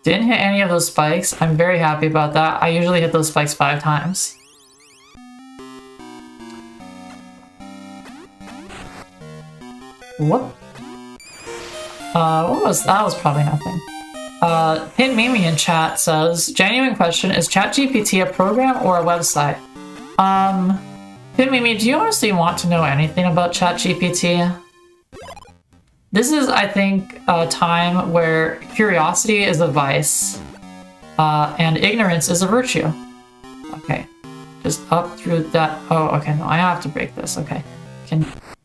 Didn't hit any of those spikes. I'm very happy about that. I usually hit those spikes 5 times. Whoop. What was that? Was probably nothing. Pitmimi in chat says, genuine question, is ChatGPT a program or a website? Pitmimi, do you honestly want to know anything about ChatGPT? This is, I think, a time where curiosity is a vice, and ignorance is a virtue. Okay, just up through that. Oh, okay, no, I have to break this. Okay,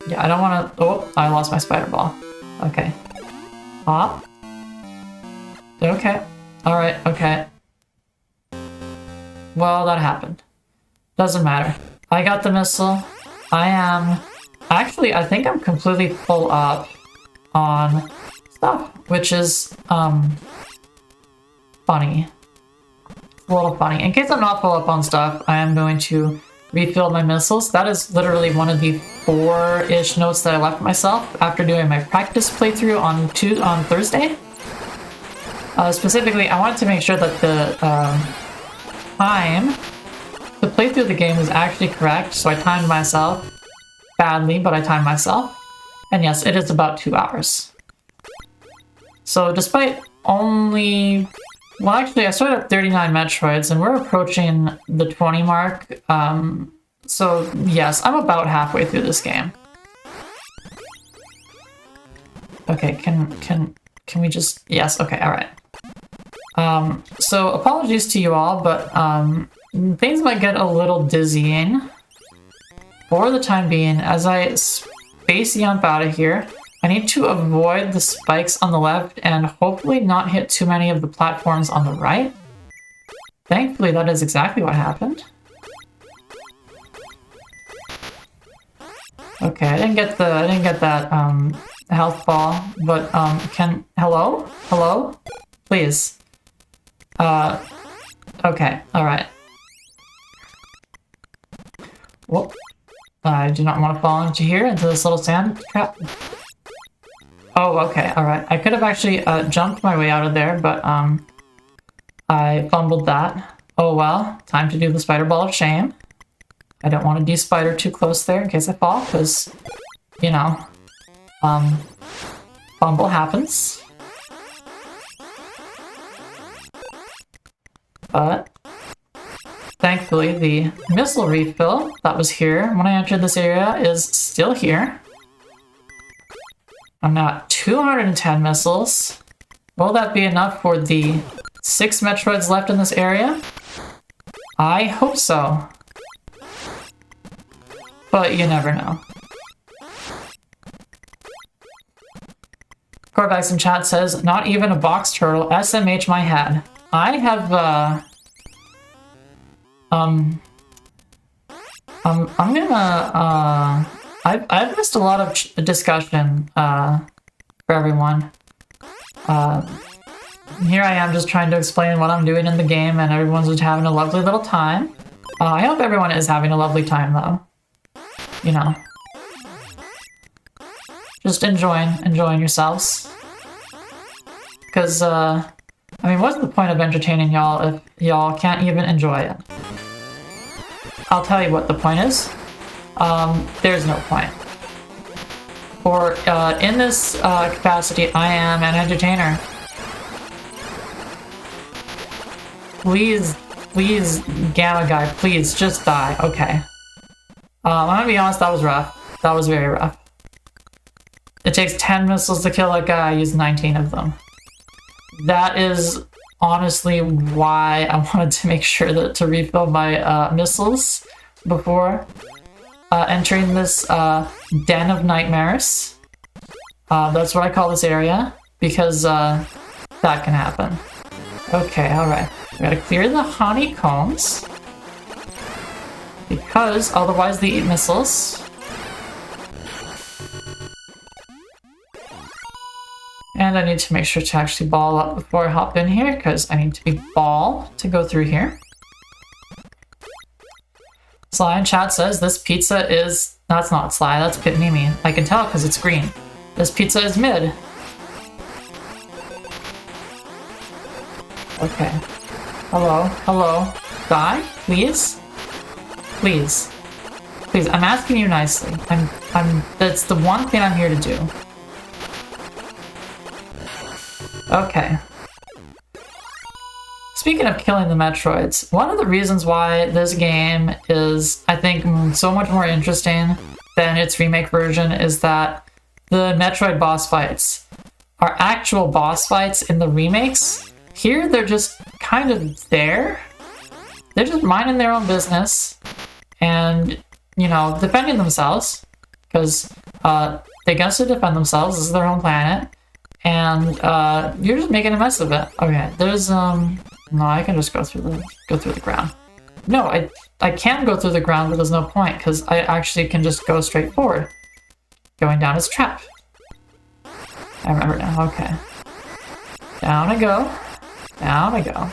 yeah, I don't want to. Oh, I lost my spider ball. Okay, hop, Okay. Alright, okay. Well, that happened. Doesn't matter. I got the missile. I am... Actually, I think I'm completely full up on stuff, which is, funny. A little funny. In case I'm not full up on stuff, I am going to refill my missiles. That is literally one of the 4-ish notes that I left myself after doing my practice playthrough on Thursday. Specifically, I wanted to make sure that the time to play through the game was actually correct, so I timed myself badly, but I timed myself. And yes, it is about 2 hours. So despite only... Well, actually, I started at 39 Metroids, and we're approaching the 20 mark. So yes, I'm about halfway through this game. Okay, can we just... Yes, okay, alright. So apologies to you all, but things might get a little dizzying for the time being as I space jump out of here. I need to avoid the spikes on the left and hopefully not hit too many of the platforms on the right. Thankfully, that is exactly what happened. Okay, I didn't get that health ball, but hello? Hello? Please. Okay, alright. Whoop. I do not want to fall into this little sand trap. Oh, okay, alright. I could have actually jumped my way out of there, but I fumbled that. Oh well, time to do the spider ball of shame. I don't want to de-spider too close there in case I fall, because, you know, fumble happens. But thankfully, the missile refill that was here when I entered this area is still here. I'm now at 210 missiles. Will that be enough for the 6 Metroids left in this area? I hope so. But you never know. Corvax in chat says, not even a box turtle, SMH my head. I have, I'm gonna, I've missed a lot of discussion, for everyone. Here I am just trying to explain what I'm doing in the game, and everyone's just having a lovely little time. I hope everyone is having a lovely time, though. You know. Just enjoying yourselves. Because, I mean, what's the point of entertaining y'all if y'all can't even enjoy it? I'll tell you what the point is. There's no point. For, in this capacity, I am an entertainer. Please, Gamma Guy, please, just die. Okay. I'm gonna be honest, that was rough. That was very rough. It takes 10 missiles to kill a guy, I used 19 of them. That is honestly why I wanted to make sure that to refill my missiles before entering this den of nightmares. That's what I call this area, because that can happen. Okay, alright. We gotta clear the honeycombs, because otherwise they eat missiles. And I need to make sure to actually ball up before I hop in here, because I need to be ball to go through here. Sly in chat says this pizza is... That's not Sly, that's Pit Mimi. I can tell because it's green. This pizza is mid. Okay. Hello, hello. Die, please? Please. Please, I'm asking you nicely. That's the one thing I'm here to do. Okay. Speaking of killing the Metroids, one of the reasons why this game is, I think, so much more interesting than its remake version is that the Metroid boss fights are actual boss fights in the remakes. Here, they're just kind of there. They're just minding their own business and, you know, defending themselves, because they get to defend themselves. This is their own planet. and you're just making a mess of it. Okay, there's no, I can just go through the ground. No, I can go through the ground, but there's no point because I actually can just go straight forward. Going down is trap. I remember now. Okay, down I go, down I go.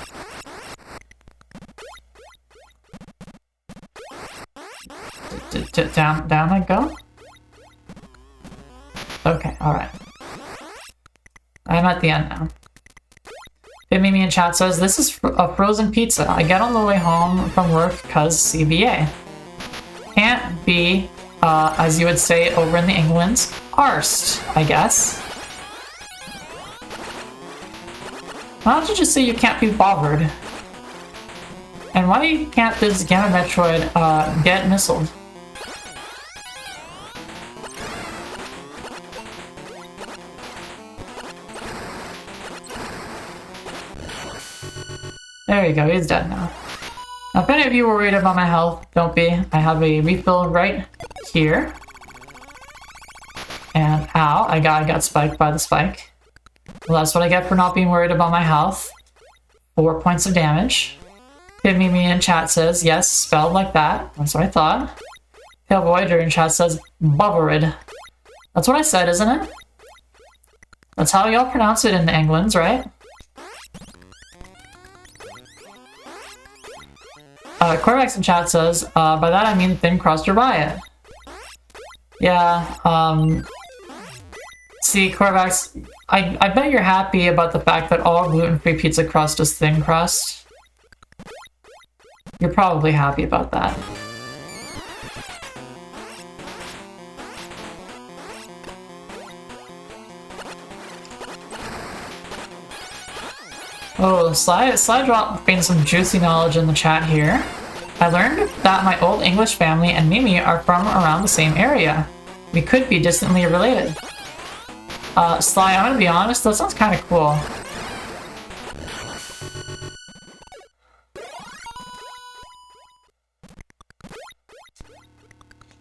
Down I go. Okay, alright. I'm at the end now. Mimi in chat says, this is a frozen pizza. I get on the way home from work cause CBA. Can't be, as you would say over in the Englands, arsed, I guess. Why don't you just say you can't be bothered? And why can't this Gamma Metroid, get missiled? There you go, he's dead now. Now, if any of you were worried about my health, don't be. I have a refill right here. And ow, I got spiked by the spike. Well, that's what I get for not being worried about my health. 4 points of damage. Mimi in chat says, yes, spelled like that. That's what I thought. Pale Voyager in chat says, bothered. That's what I said, isn't it? That's how y'all pronounce it in the Englands, right? Corvax in chat says, by that I mean thin crust or riot. Yeah, see, Corvax, I bet you're happy about the fact that all gluten-free pizza crust is thin crust. You're probably happy about that. Oh, Sly dropping some juicy knowledge in the chat here. I learned that my old English family and Mimi are from around the same area. We could be distantly related. Sly, I'm gonna be honest, that sounds kind of cool.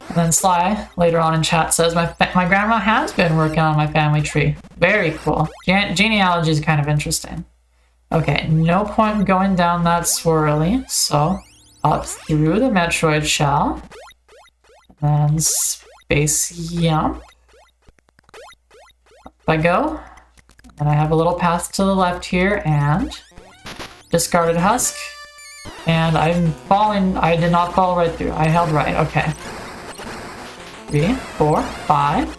And then Sly, later on in chat, says, my grandma has been working on my family tree. Very cool. Genealogy is kind of interesting. Okay, no point in going down that swirly, so up through the Metroid shell. Then space jump. Up I go. And I have a little path to the left here, and discarded husk. And I'm falling, I did not fall right through. I held right, okay. 3, 4, 5,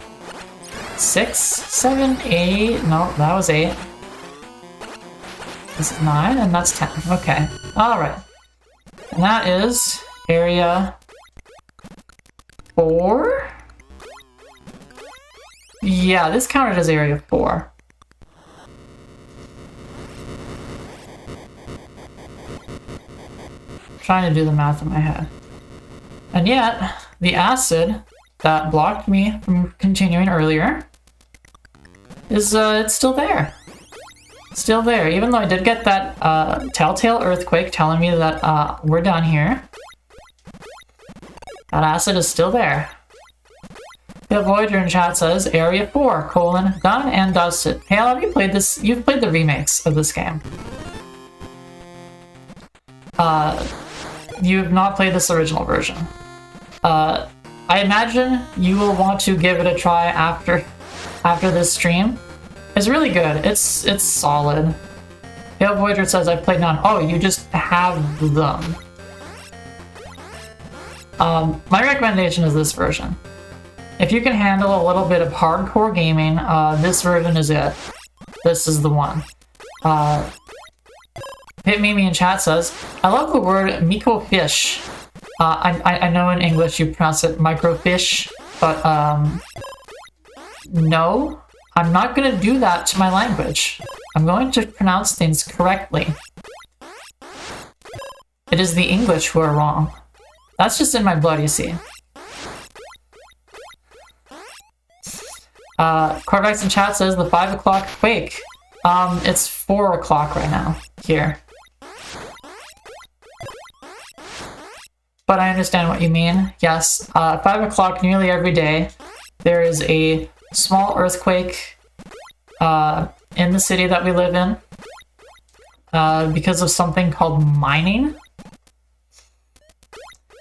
6, 7, 8, no, that was 8. This is 9, and that's 10. Okay. Alright. And that is area 4? Yeah, this counted as area 4. Trying to do the math in my head. And yet, the acid that blocked me from continuing earlier is, it's still there. Still there, even though I did get that telltale earthquake telling me that we're done here. That acid is still there. The Voyager in chat says area 4, done and dusted. Hey, have you played this? You've played the remakes of this game. You've not played this original version. I imagine you will want to give it a try after this stream. It's really good. It's solid. Pale Voyager says I've played none. Oh, you just have them. My recommendation is this version. If you can handle a little bit of hardcore gaming, this version is it. This is the one. Hit Mimi in chat says, I love the word microfish. I know in English you pronounce it microfish, but no. I'm not going to do that to my language. I'm going to pronounce things correctly. It is the English who are wrong. That's just in my blood, you see. Corvex in chat says the 5 o'clock quake. It's 4 o'clock right now, here. But I understand what you mean. Yes, 5 o'clock nearly every day, there is a small earthquake in the city that we live in because of something called mining.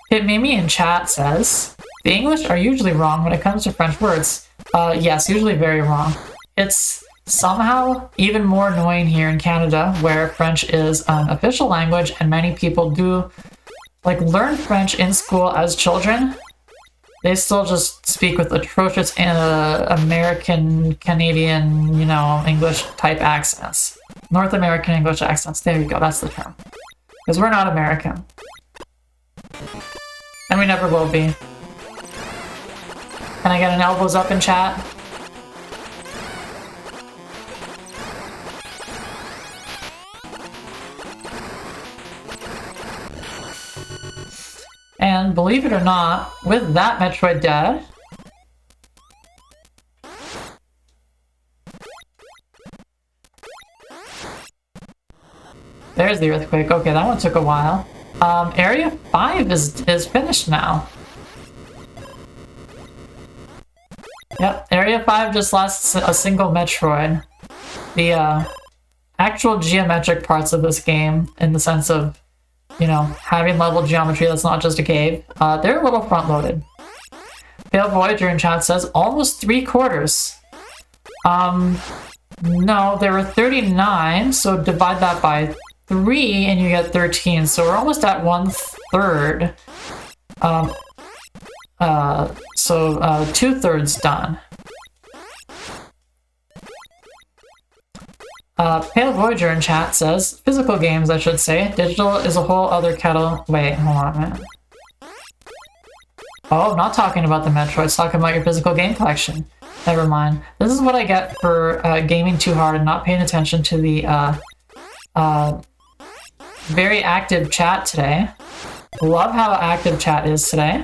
Mimi in chat says, the English are usually wrong when it comes to French words. Yes, usually very wrong. It's somehow even more annoying here in Canada, where French is an official language and many people do like learn French in school as children. They still just speak with atrocious American, Canadian, you know, English type accents. North American English accents. There you go, that's the term. Because we're not American. And we never will be. Can I get an elbows up in chat? And believe it or not, with that Metroid dead, there's the earthquake. Okay, that one took a while. Area 5 is finished now. Yep, Area 5 just lasts a single Metroid. The actual geometric parts of this game, in the sense of, you know, having level geometry that's not just a cave, they're a little front-loaded. Pale Voyager in chat says, almost 3/4. No, there were 39, so divide that by 3 and you get 13, so we're almost at 1/3. So 2/3 done. Pale Voyager in chat says, physical games, I should say. Digital is a whole other kettle. Wait, hold on a minute. Oh, not talking about the Metroids, talking about your physical game collection. Never mind. This is what I get for gaming too hard and not paying attention to the very active chat today. Love how active chat is today.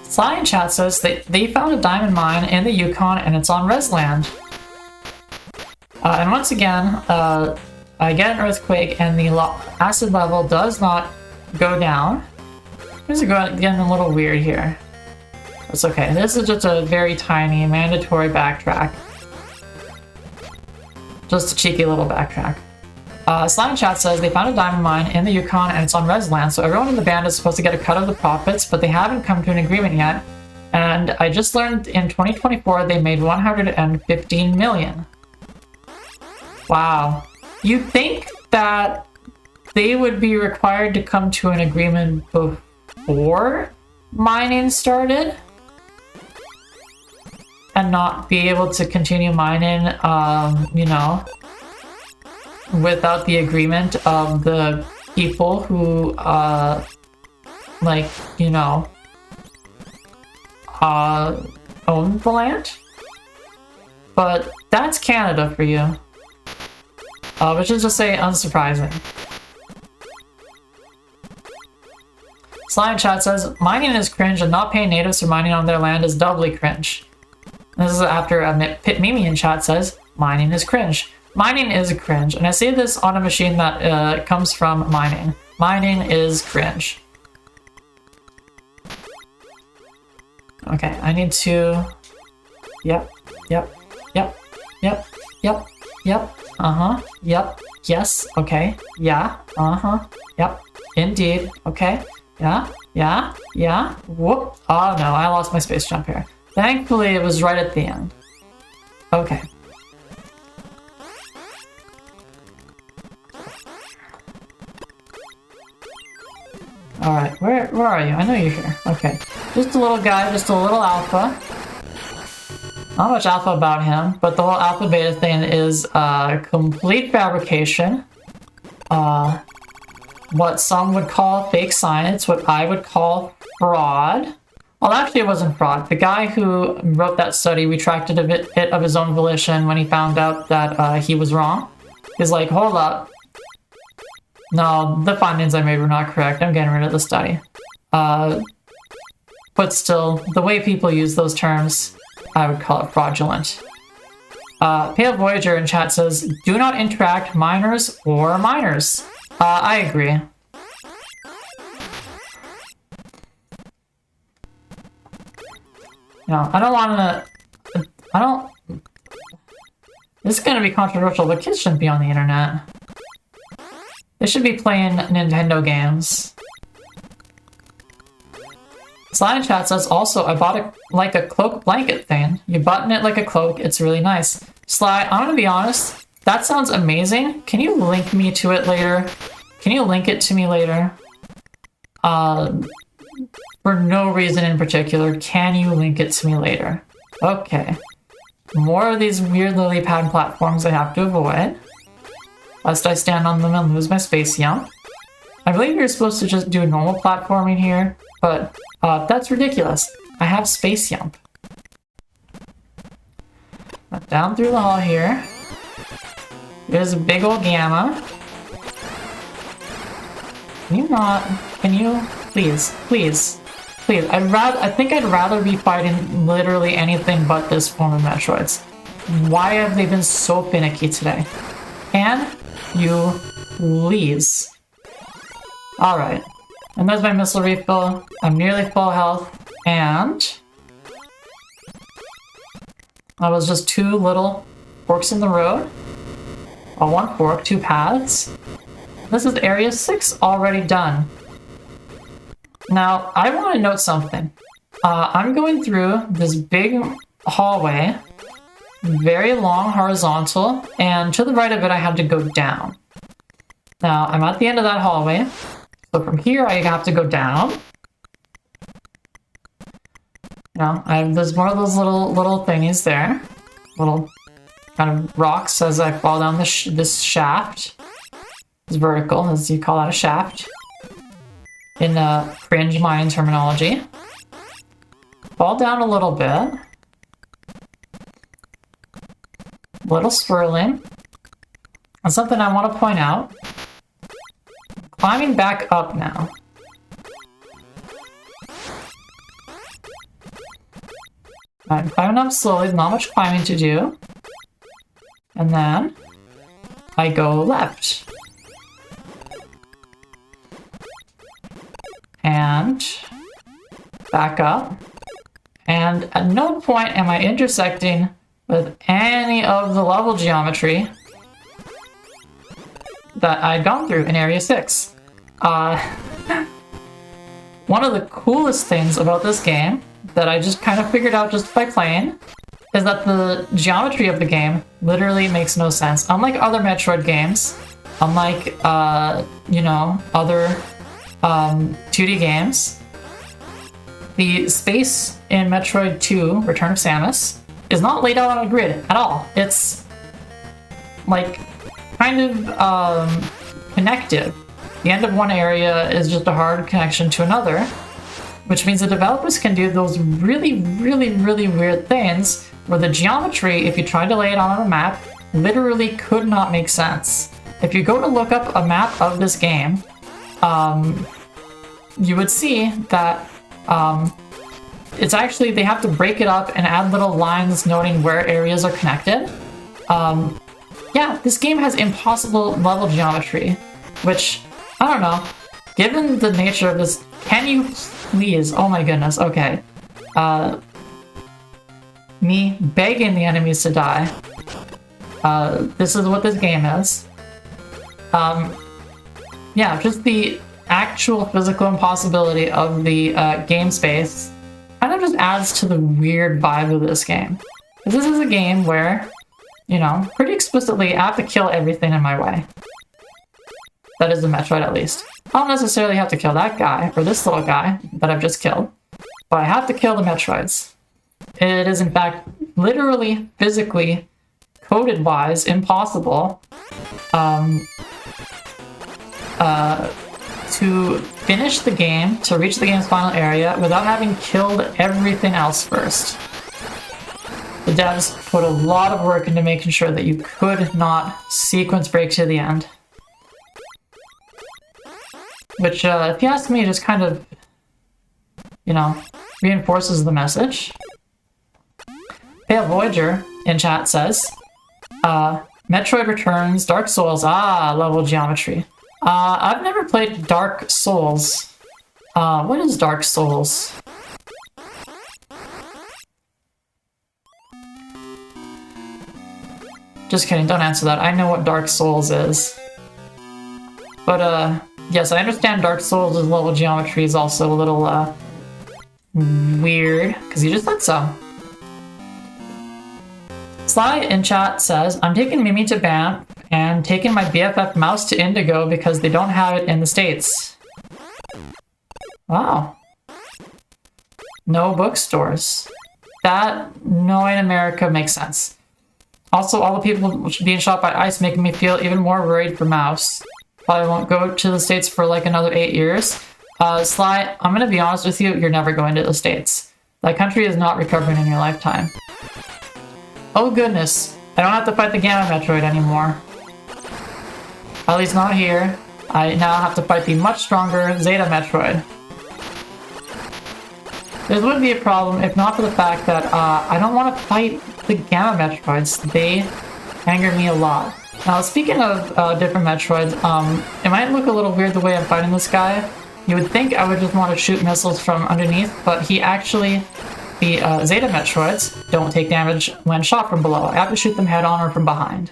Sly in chat says they found a diamond mine in the Yukon and it's on Resland. And once again, I get an earthquake and the acid level does not go down. Things are getting a little weird here. It's okay. This is just a very tiny mandatory backtrack. Just a cheeky little backtrack. Slime Chat says they found a diamond mine in the Yukon and it's on Resland, so everyone in the band is supposed to get a cut of the profits, but they haven't come to an agreement yet. And I just learned in 2024 they made 115 million. Wow. You'd think that they would be required to come to an agreement before mining started? And not be able to continue mining, you know, without the agreement of the people who, like, you know, own the land. But that's Canada for you. Which is to say unsurprising. Slime Chat says, mining is cringe and not paying natives for mining on their land is doubly cringe. This is after Pit Mimi in chat says, mining is cringe. Mining is cringe, and I say this on a machine that comes from mining. Mining is cringe. Okay, I need to... Yep. Yep. Yes. Okay. Yeah. Yep. Indeed. Okay. Yeah. Whoop. Oh no, I lost my space jump here. Thankfully, it was right at the end. Okay. Alright, where are you? I know you're here. Okay. Just a little guy, just a little alpha. Not much alpha about him, but the whole alpha beta thing is complete fabrication. What some would call fake science, what I would call fraud. Well, actually it wasn't fraud. The guy who wrote that study retracted it of his own volition when he found out that he was wrong. He's like, hold up. No, the findings I made were not correct. I'm getting rid of the study. But still, the way people use those terms, I would call it fraudulent. Pale Voyager in chat says, do not interact minors or minors. I agree. No, I don't want to I don't... This is gonna be controversial, but kids shouldn't be on the internet. They should be playing Nintendo games. Sly in chat says, also, I bought it like a cloak blanket thing. You button it like a cloak, it's really nice. Sly, I'm gonna be honest, that sounds amazing. Can you link me to it later? Can you link it to me later? For no reason in particular, can you link it to me later? Okay. More of these weird lily pad platforms I have to avoid, lest I stand on them and lose my space jump. I believe you're supposed to just do normal platforming here, but that's ridiculous. I have space jump. Down through the hall here. There's a big old gamma. Can you, please, please, please. I think I'd rather be fighting literally anything but this form of Metroids. Why have they been so finicky today? Can you please? Alright. And there's my missile refill. I'm nearly full health. And that was just 2 little forks in the road. Oh, 1 fork, 2 paths. This is area 6 already done. Now, I want to note something. I'm going through this big hallway, very long horizontal, and to the right of it I had to go down. Now, I'm at the end of that hallway, so from here I have to go down. Now, there's more of those little thingies there. Little kind of rocks as I fall down this shaft. It's vertical, as you call that a shaft. In cringe mine terminology. Fall down a little bit. Little swirling. And something I want to point out. Climbing back up now. I'm climbing up slowly, not much climbing to do. And then I go left. And back up. And at no point am I intersecting with any of the level geometry that I'd gone through in Area 6. One of the coolest things about this game that I just kind of figured out just by playing is that the geometry of the game literally makes no sense. Unlike other Metroid games, unlike, you know, other 2D games, the space in Metroid 2, Return of Samus, is not laid out on a grid at all. It's, like, kind of connective. The end of one area is just a hard connection to another, which means the developers can do those really, really, really weird things where the geometry, if you tried to lay it on a map, literally could not make sense. If you go to look up a map of this game, you would see that it's actually, they have to break it up and add little lines noting where areas are connected. Yeah, this game has impossible level geometry, which, I don't know, given the nature of this, can you please, oh my goodness, okay. Me begging the enemies to die. This is what this game is. Yeah, just the actual physical impossibility of the game space kind of just adds to the weird vibe of this game. This is a game where, you know, pretty explicitly I have to kill everything in my way. That is the Metroid, at least. I don't necessarily have to kill that guy, or this little guy that I've just killed, but I have to kill the Metroids. It is, in fact, literally, physically, coded-wise, impossible to finish the game, to reach the game's final area, without having killed everything else first. The devs put a lot of work into making sure that you could not sequence break to the end. Which, if you ask me, just kind of, you know, reinforces the message. Pale Voyager in chat says, Metroid Returns, Dark Souls, level geometry. I've never played Dark Souls. What is Dark Souls? Just kidding, don't answer that. I know what Dark Souls is. But, yes, I understand Dark Souls' level geometry is also a little, weird, because you just said so. Sly in chat says, I'm taking Mimi to Banff and taking my BFF mouse to Indigo because they don't have it in the States. Wow. No bookstores. That, no in America makes sense. Also, all the people being shot by ice making me feel even more worried for Mouse. Probably won't go to the States for like another 8 years. Sly, I'm gonna be honest with you, you're never going to the States. That country is not recovering in your lifetime. Oh goodness, I don't have to fight the Gamma Metroid anymore. At least not here. I now have to fight the much stronger Zeta Metroid. This would be a problem if not for the fact that I don't want to fight the Gamma Metroids. They anger me a lot. Now, speaking of different Metroids, it might look a little weird the way I'm fighting this guy. You would think I would just want to shoot missiles from underneath, but he actually, the Zeta Metroids don't take damage when shot from below. I have to shoot them head on or from behind.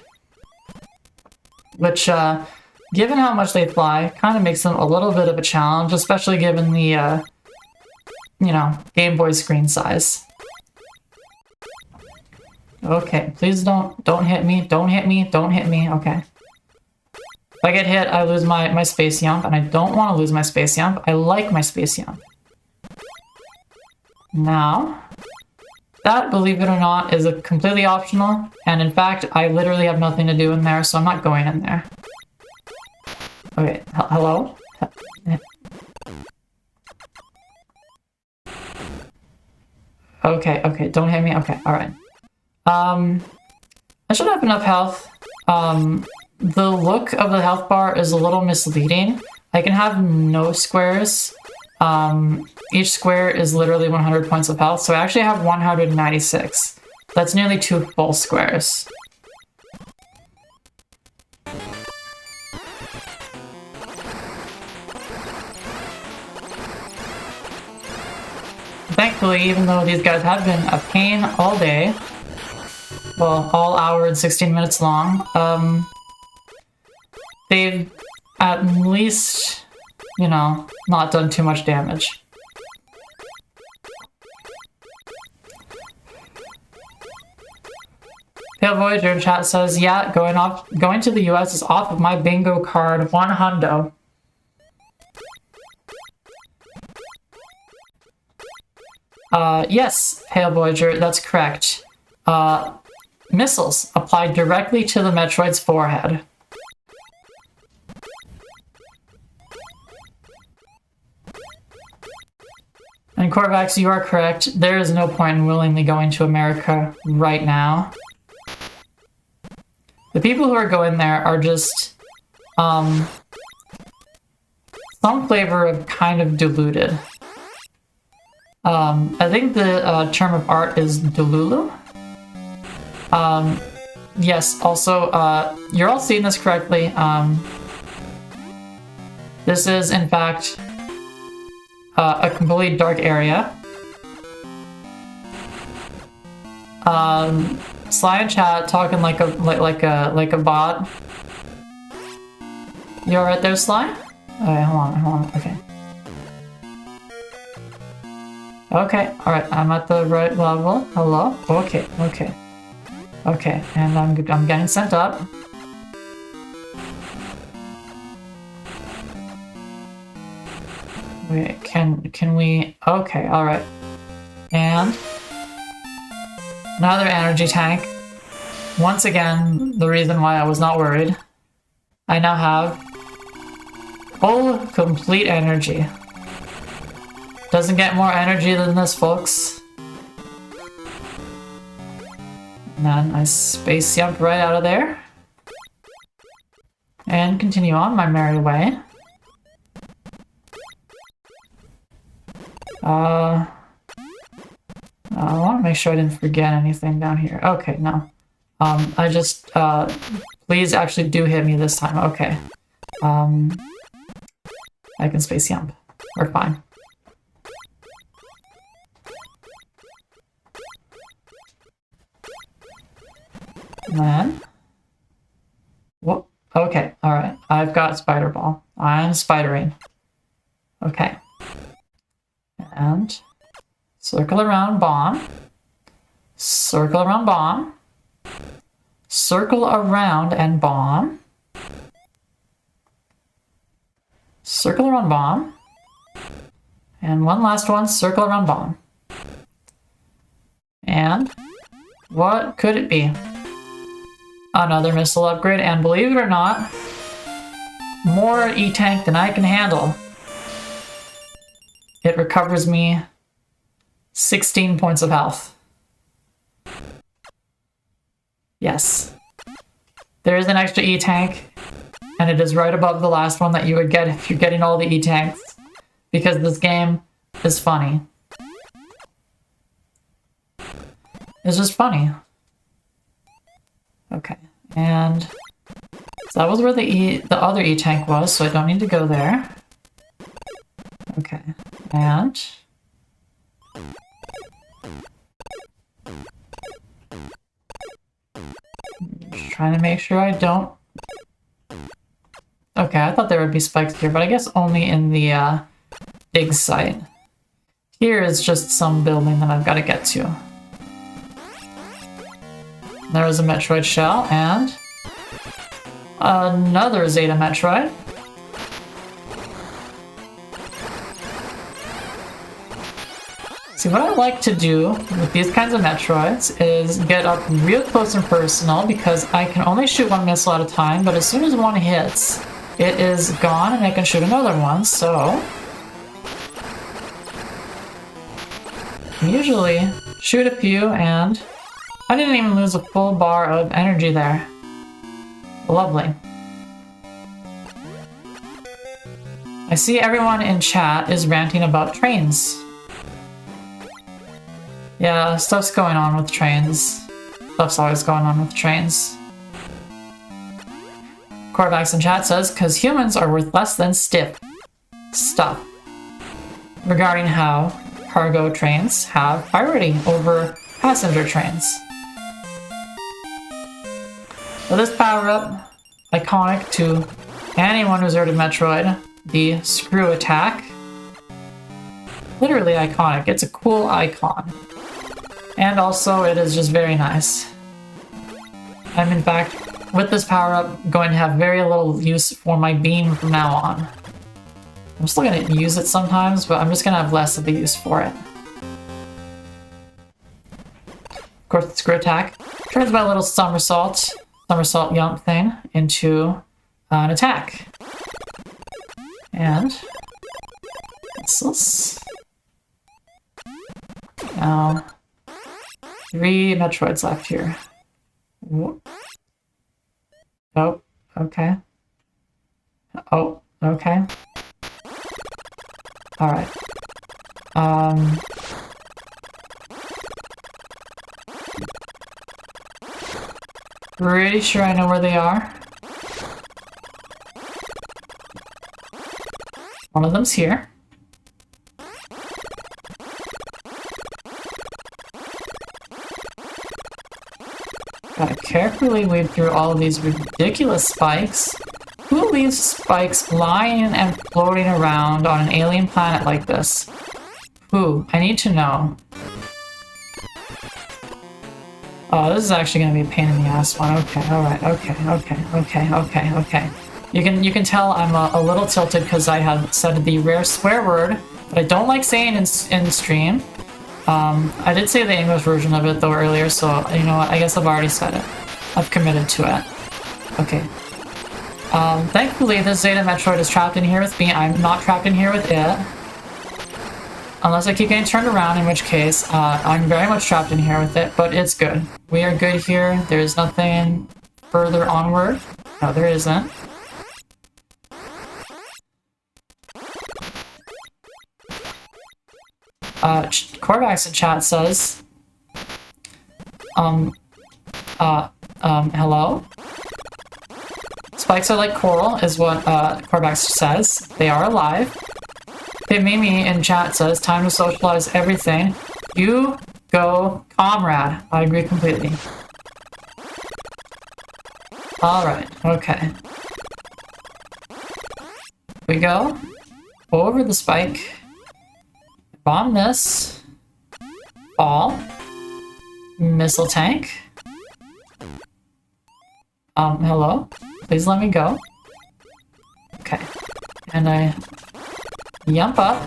Which, given how much they fly, kind of makes them a little bit of a challenge, especially given the, you know, Game Boy screen size. Okay, please don't hit me, don't hit me, don't hit me, okay. If I get hit, I lose my Space Yump, and I don't want to lose my Space Yump. I like my Space Yump. Now, that, believe it or not, is a completely optional, and in fact, I literally have nothing to do in there, so I'm not going in there. Okay, hello? Okay, don't hit me, okay, alright. I should have enough health. The look of the health bar is a little misleading. I can have no squares. Each square is literally 100 points of health, so I actually have 196. That's nearly 2 full squares. Thankfully, even though these guys have been a pain all day, well, all hour and 16 minutes long, they've at least, you know, not done too much damage. Pale Voyager in chat says, yeah, going to the US is off of my bingo card, 1 hundo. Yes, Pale Voyager, that's correct. Missiles applied directly to the Metroid's forehead. And Corvax, you are correct. There is no point in willingly going to America right now. The people who are going there are just, some flavor of kind of diluted. I think the term of art is delulu. Yes, also, you're all seeing this correctly. This is, in fact, a completely dark area. Sly in chat talking like a bot. You alright there, Sly? Okay, hold on, okay. Okay, alright, I'm at the right level. Hello? Okay. Okay, and I'm getting sent up. Wait, can we... Okay, alright. And... another energy tank. Once again, the reason why I was not worried. I now have... full, complete energy. Doesn't get more energy than this, folks. And then I space jump right out of there. And continue on my merry way. I want to make sure I didn't forget anything down here. Okay, no. I just, please actually do hit me this time. Okay. I can space jump. We're fine. And then, Okay, alright. I've got Spider Ball. I'm spidering. Okay. And circle around bomb. Circle around bomb. Circle around and bomb. Circle around bomb. And one last one, circle around bomb. And what could it be? Another missile upgrade, and believe it or not, more E-Tank than I can handle. It recovers me 16 points of health. Yes. There is an extra E-Tank, and it is right above the last one that you would get if you're getting all the E-Tanks, because this game is funny. It's just funny. Okay, and so that was where the other E-Tank was, so I don't need to go there. Okay, and just trying to make sure I don't. Okay, I thought there would be spikes here, but I guess only in the dig site. Here is just some building that I've got to get to. There is a Metroid shell and another Zeta Metroid. See, what I like to do with these kinds of Metroids is get up real close and personal, because I can only shoot one missile at a time, but as soon as one hits, it is gone and I can shoot another one, so usually shoot a few, and I didn't even lose a full bar of energy there. Lovely. I see everyone in chat is ranting about trains. Yeah, stuff's going on with trains. Stuff's always going on with trains. Corvax in chat says, "'Cause humans are worth less than stuff." Regarding how cargo trains have priority over passenger trains. So this power-up, iconic to anyone who's heard of Metroid, the screw attack. Literally iconic. It's a cool icon. And also, it is just very nice. I'm in fact, with this power-up, going to have very little use for my beam from now on. I'm still going to use it sometimes, but I'm just going to have less of the use for it. Of course, the screw attack turns my little somersault jump thing into an attack. And this. Now, 3 Metroids left here. Oh, okay. Oh, okay. Alright. Pretty sure I know where they are. One of them's here. Gotta carefully weave through all of these ridiculous spikes. Who leaves spikes lying and floating around on an alien planet like this? Who? I need to know. Oh, this is actually gonna be a pain in the ass one. Okay, alright, okay. You can tell I'm a little tilted because I had said the rare swear word that I don't like saying in stream. I did say the English version of it though earlier, so you know what, I guess I've already said it. I've committed to it. Okay. Thankfully this Zeta Metroid is trapped in here with me. I'm not trapped in here with it. Unless I keep getting turned around, in which case, I'm very much trapped in here with it, but it's good. We are good here. There's nothing further onward. No, there isn't. Corvax in chat says, hello? Spikes are like coral, is what Corvax says. They are alive. Mimi in chat says, time to socialize everything. You go, comrade. I agree completely. Alright, okay. we go. Over the spike. Bomb this. Ball. Missile tank. Hello? Please let me go. Okay. And I jump up.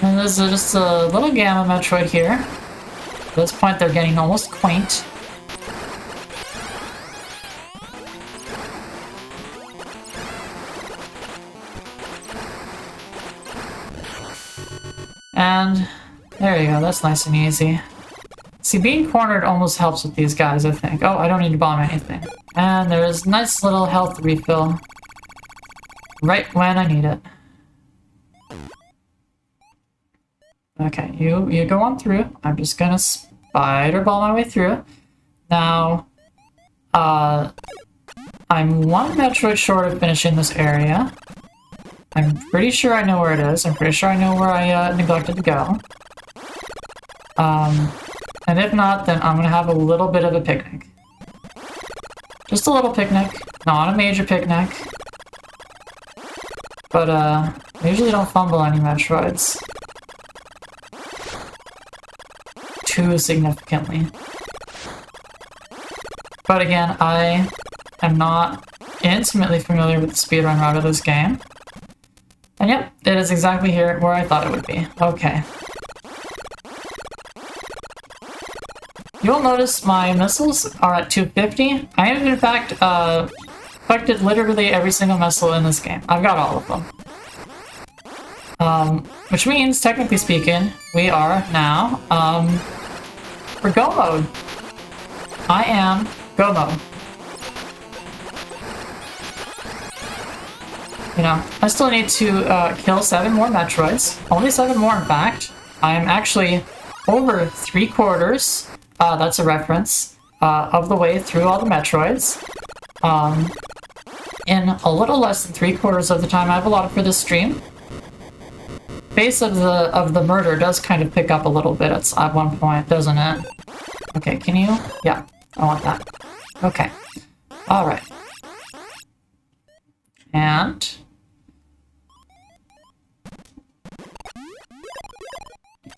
And there's just a little Gamma Metroid here. At this point, they're getting almost quaint. And there you go, that's nice and easy. See, being cornered almost helps with these guys, I think. Oh, I don't need to bomb anything. And there's a nice little health refill. Right when I need it. Okay, you go on through. I'm just gonna spider ball my way through. Now, I'm one Metroid short of finishing this area. I'm pretty sure I know where it is. I'm pretty sure I know where I neglected to go. And if not, then I'm gonna have a little bit of a picnic. Just a little picnic, not a major picnic. But, I usually don't fumble any Metroids. Too significantly. But again, I am not intimately familiar with the speedrun route of this game. And yep, it is exactly here where I thought it would be. Okay. You'll notice my missiles are at 250. I have in fact collected literally every single missile in this game. I've got all of them. Which means, technically speaking, we are now for go mode. I am go mode. You know, I still need to kill 7 more Metroids. Only 7 more, in fact. I am actually over 3/4, that's a reference, of the way through all the Metroids. In a little less than 3/4 of the time I've allotted for this stream. Pace of the murder does kind of pick up a little bit at one point, doesn't it? Okay, can you? Yeah, I want that. Okay. Alright. And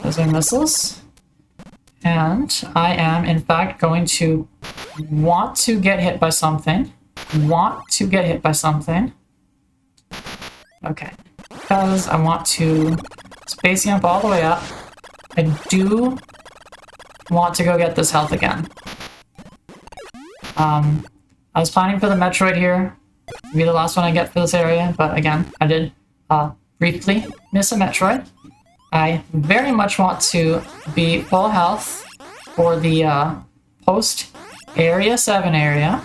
those are missiles. And I am, in fact, going to want to get hit by something. Okay. Because I want to space jump all the way up. I do want to go get this health again. I was planning for the Metroid here. To be the last one I get for this area, but again, I did briefly miss a Metroid. I very much want to be full health for the post Area 7 area.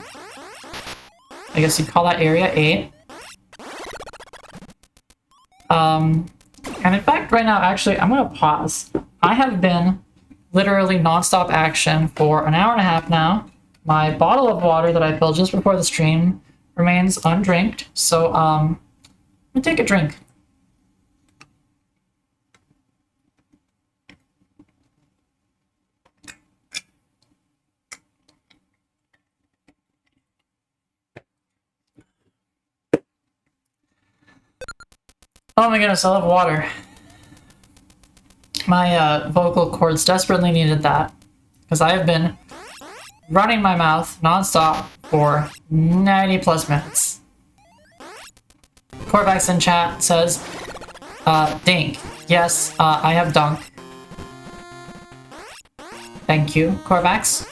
I guess you'd call that Area 8. And in fact, right now, actually, I'm going to pause. I have been literally non-stop action for an hour and a half now. My bottle of water that I filled just before the stream remains undrinked, so I'm gonna take a drink. Oh my goodness, I love water. My vocal cords desperately needed that, because I have been running my mouth non-stop for 90 plus minutes. Corvax in chat says, Dink. Yes, I have dunk. Thank you, Corvax.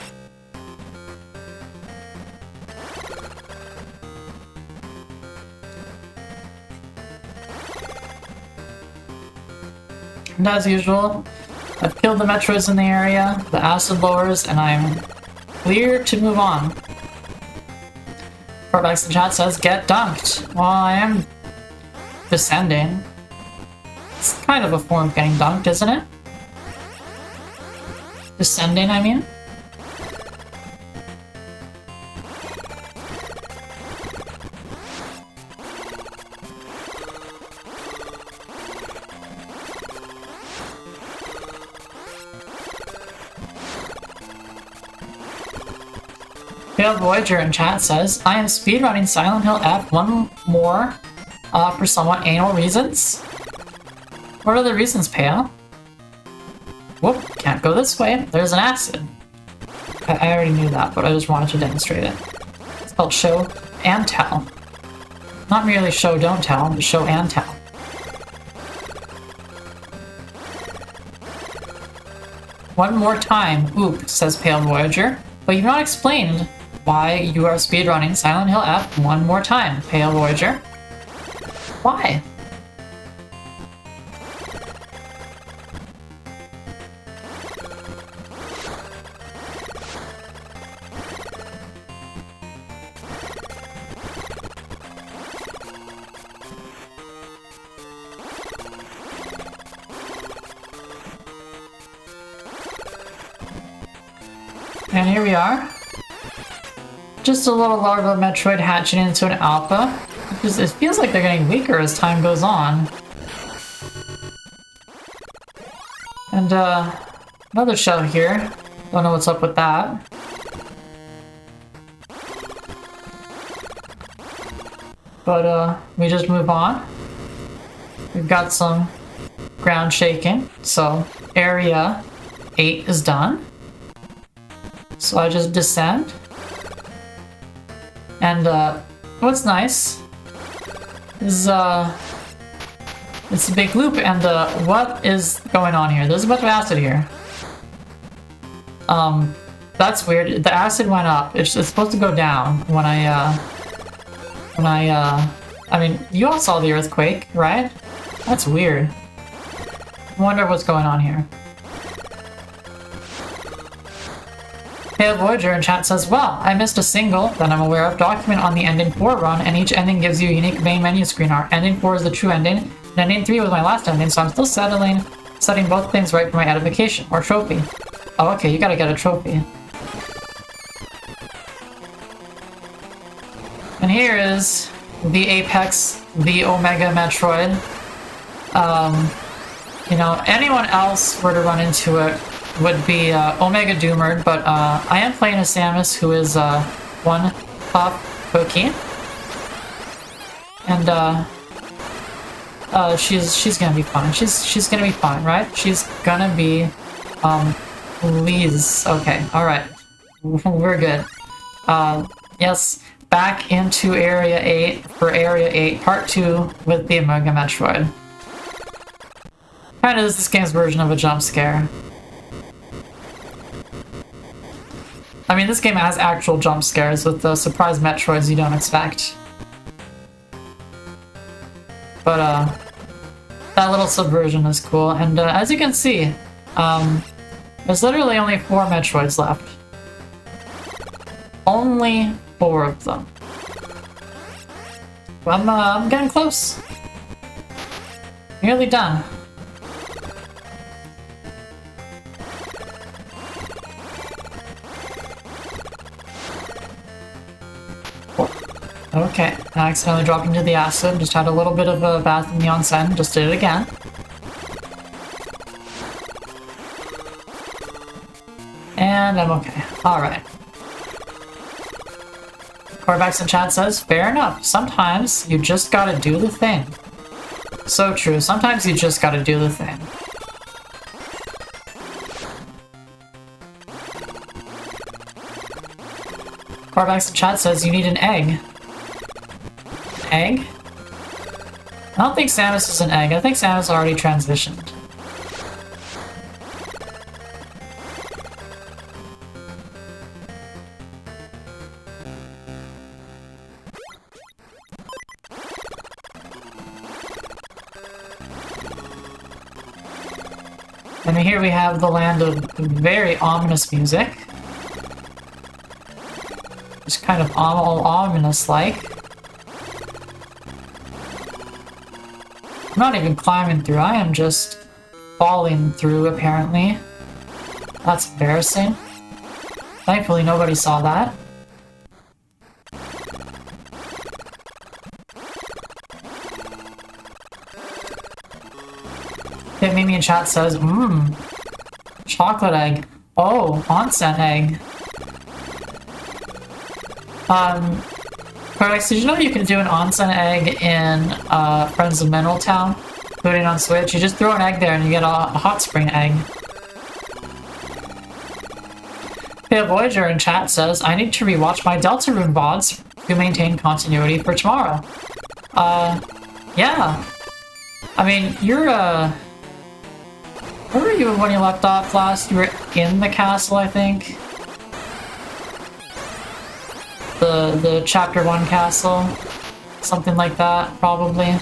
And as usual, I've killed the Metroids in the area, the acid lowers, and I'm clear to move on. Corvax in chat says, get dunked. Well, I am descending. It's kind of a form of getting dunked, isn't it? Descending, I mean. Pale Voyager in chat says, I am speedrunning Silent Hill F one more for somewhat anal reasons. What are the reasons, Pale? Whoop, can't go this way. There's an acid. I already knew that, but I just wanted to demonstrate it. It's called show and tell. Not merely show, don't tell, but show and tell. One more time, oop, says Pale Voyager. But you've not explained why you are speedrunning Silent Hill F one more time, Pale Voyager. Why? And here we are. Just a little larva Metroid hatching into an alpha. Because it feels like they're getting weaker as time goes on. And another shell here. Don't know what's up with that. But we just move on. We've got some ground shaking. So area 8 is done. So I just descend. And what's nice is it's a big loop, and what is going on here? There's a bunch of acid here. That's weird. The acid went up. It's supposed to go down when I mean, you all saw the earthquake, right? That's weird. I wonder what's going on here. Pale Voyager in chat says, well, I missed a single that I'm aware of document on the ending 4 run, and each ending gives you a unique main menu screen art. Ending 4 is the true ending, and ending 3 was my last ending, so I'm still setting both things right for my edification, or trophy. Oh, okay, you gotta get a trophy. And here is the Apex, the Omega Metroid. You know, anyone else were to run into it would be Omega Doomered, but I am playing a Samus who is one puff cookie, and she's gonna be fine. She's gonna be fine, right? She's gonna be please. Okay, all right, we're good. Yes, back into Area 8 for Area 8 Part 2 with the Omega Metroid. Kind of is this game's version of a jump scare. I mean, this game has actual jump scares with the surprise Metroids you don't expect. But, that little subversion is cool, and as you can see, there's literally only 4 Metroids left. Only 4 of them. Well, I'm getting close. Nearly done. Okay, I accidentally dropped into the acid, just had a little bit of a bath in the onsen, just did it again. And I'm okay. Alright. Corvax in chat says, fair enough, sometimes you just gotta do the thing. So true, sometimes you just gotta do the thing. Corvax in chat says, you need an egg. Egg? I don't think Samus is an egg. I think Samus already transitioned. And here we have the land of very ominous music. Just kind of all ominous-like. I'm not even climbing through, I am just falling through, apparently. That's embarrassing. Thankfully, nobody saw that. Okay, Mimi in chat says, chocolate egg. Oh, onsen egg. Cortex, did you know you can do an onsen egg in Friends of Mineral Town? Including on Switch? You just throw an egg there and you get a hot spring egg. Pale Voyager in chat says, I need to rewatch my Deltarune VODs to maintain continuity for tomorrow. Yeah. I mean, you're, where were you when you left off last? You were in the castle, I think? The Chapter 1 castle? Something like that, probably.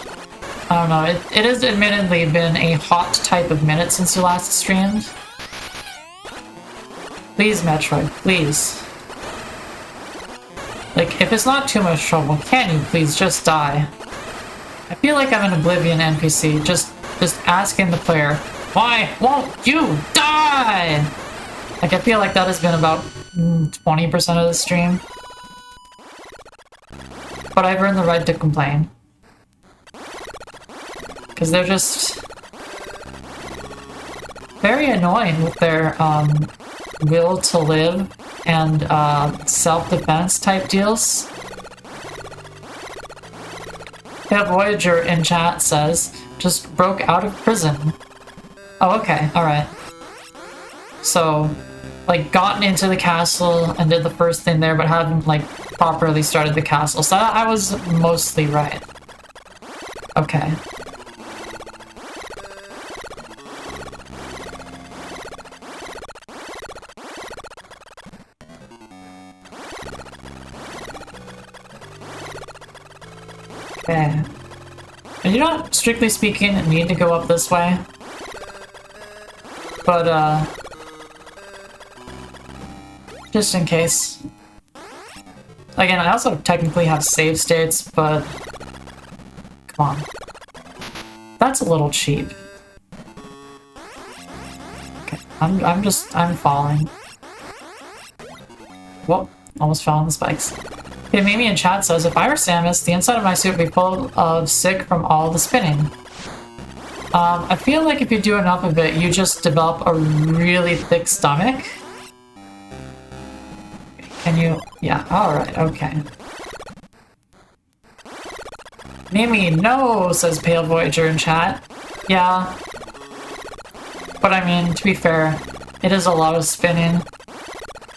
I don't know. It has admittedly been a hot type of minute since you last streamed. Please, Metroid, please. Like, if it's not too much trouble, can you please just die? I feel like I'm an Oblivion NPC, just asking the player, why won't you die? Like, I feel like that has been about 20% of the stream. But I've earned the right to complain. Because they're just very annoying with their, will to live and self-defense type deals. Yeah, Voyager in chat says, just broke out of prison. Oh, okay, alright. So, like, gotten into the castle and did the first thing there, but hadn't, like, properly started the castle. So I was mostly right. Okay. Okay. And you don't, strictly speaking, need to go up this way. But, just in case. Again, I also technically have save states, but... Come on. That's a little cheap. Okay, I'm falling. Whoa, almost fell on the spikes. Okay, Mimi in chat says, if I were Samus, the inside of my suit would be full of sick from all the spinning. I feel like if you do enough of it, you just develop a really thick stomach. Can you? Yeah, alright, okay. Mimi, no, says Pale Voyager in chat. Yeah. But I mean, to be fair, it is a lot of spinning.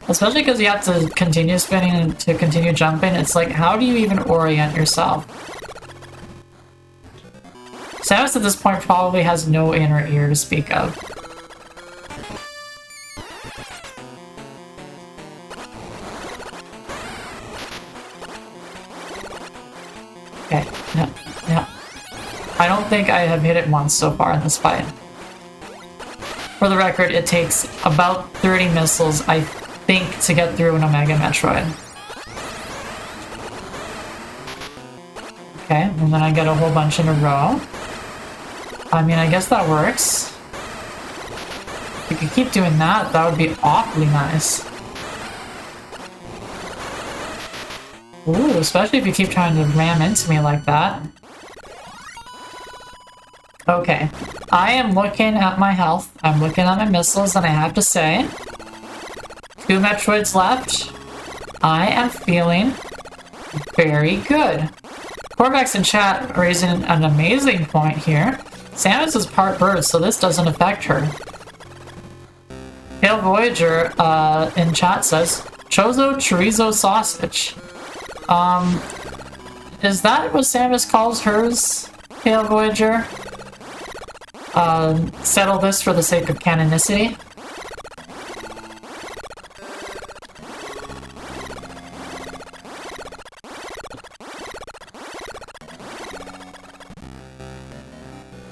Especially because you have to continue spinning and to continue jumping. It's like, how do you even orient yourself? Samus at this point probably has no inner ear to speak of. Okay, no. I don't think I have hit it once so far in this fight. For the record, it takes about 30 missiles, I think, to get through an Omega Metroid. Okay, and then I get a whole bunch in a row. I mean, I guess that works. If you could keep doing that, that would be awfully nice. Ooh, especially if you keep trying to ram into me like that. Okay, I am looking at my health, I'm looking at my missiles, and I have to say, 2 Metroids left. I am feeling very good. Corvax in chat raising an amazing point here. Samus is part bird, so this doesn't affect her. Pale Voyager in chat says, Chozo chorizo sausage. Is that what Samus calls hers, Pale Voyager? Settle this for the sake of canonicity.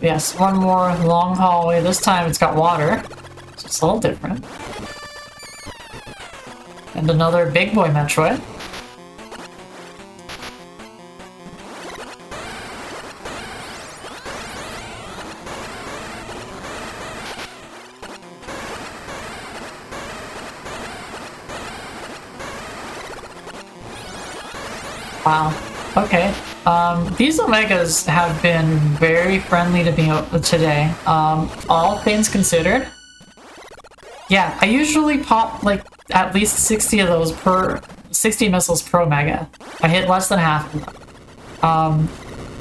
Yes, one more long hallway. This time it's got water, so it's a little different. And another big boy Metroid. Wow. Okay. These Omegas have been very friendly to me today. All things considered. Yeah, I usually pop like at least 60 of those per 60 missiles per Omega. I hit less than half of them.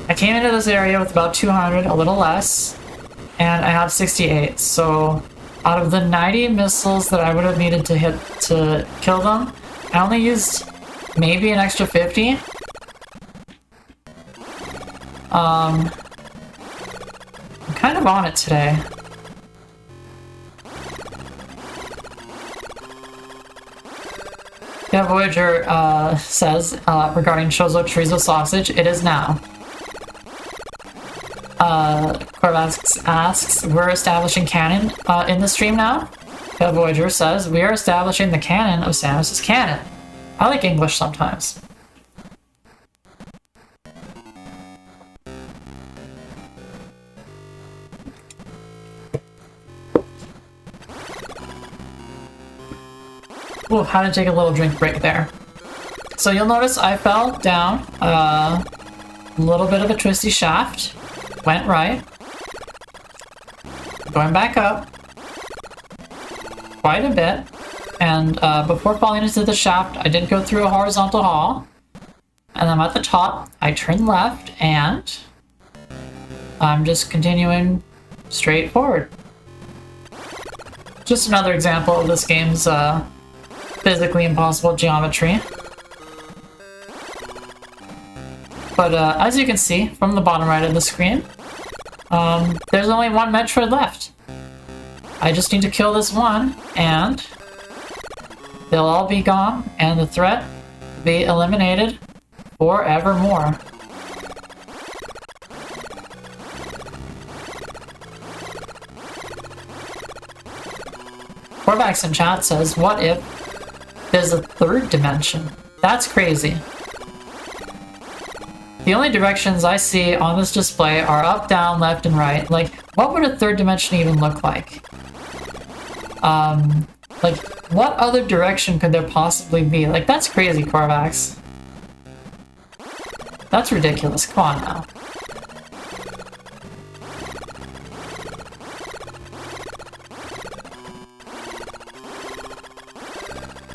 I came into this area with about 200, a little less, and I have 68. So out of the 90 missiles that I would have needed to hit to kill them, I only used maybe an extra 50. I'm kind of on it today. Yeah, Voyager says regarding Chozo chorizo sausage, it is now. Corvax asks, we're establishing canon in the stream now? Yeah, Voyager says, we are establishing the canon of Samus' canon. I like English sometimes. Ooh, had to take a little drink break there. So you'll notice I fell down a little bit of a twisty shaft. Went right. Going back up. Quite a bit. And before falling into the shaft, I did go through a horizontal hall. And I'm at the top. I turned left and I'm just continuing straight forward. Just another example of this game's physically impossible geometry. But as you can see from the bottom right of the screen, there's only one Metroid left. I just need to kill this one, and they'll all be gone, and the threat will be eliminated forevermore. Corvax in chat says, what if there's a third dimension? That's crazy. The only directions I see on this display are up, down, left, and right. Like, what would a third dimension even look like? Like, what other direction could there possibly be? Like, that's crazy, Corvax. That's ridiculous. Come on now.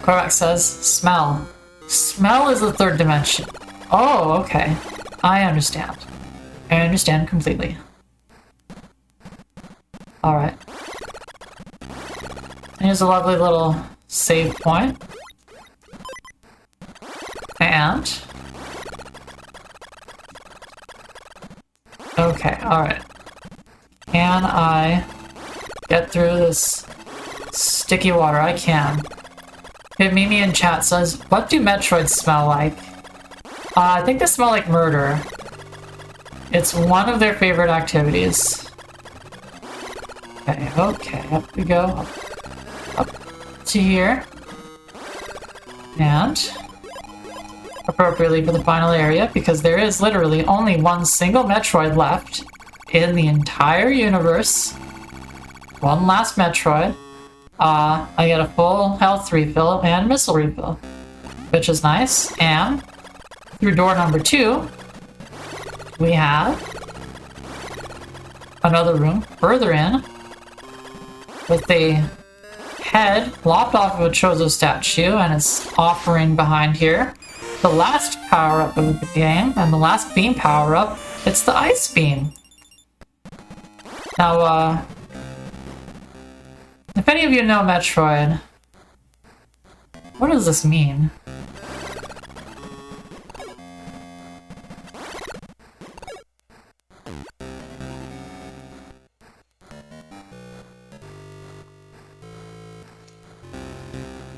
Corvax says, smell. Smell is the third dimension. Oh, okay. I understand. I understand completely. Alright. Here's a lovely little save point. And... okay, alright. Can I get through this sticky water? I can. Okay, Mimi in chat says, what do Metroids smell like? I think they smell like murder. It's one of their favorite activities. Okay, up we go. Up to here. And appropriately for the final area, because there is literally only one single Metroid left in the entire universe. One last Metroid. I get a full health refill and missile refill, which is nice. And through door number 2, we have another room further in with the head lopped off of a Chozo statue and its offering behind here. The last power-up of the game and the last beam power-up, it's the ice beam. Now, if any of you know Metroid, what does this mean?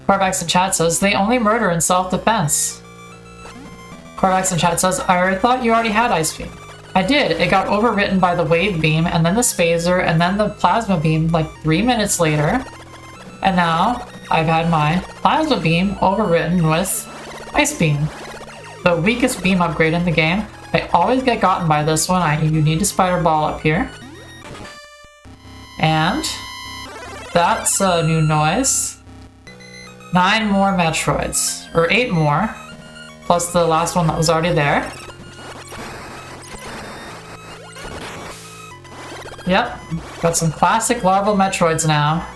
Corvax in chat says, they only murder in self-defense. Corvax in chat says, I thought you already had Ice Beam. I did. It got overwritten by the Wave Beam, and then the Spazer, and then the Plasma Beam like 3 minutes later. And now, I've had my Plasma Beam overwritten with Ice Beam. The weakest beam upgrade in the game. I always get gotten by this one. You need a Spider Ball up here. And that's a new noise. 9 more Metroids. Or 8 more. Plus the last one that was already there. Yep. Got some classic larval Metroids now.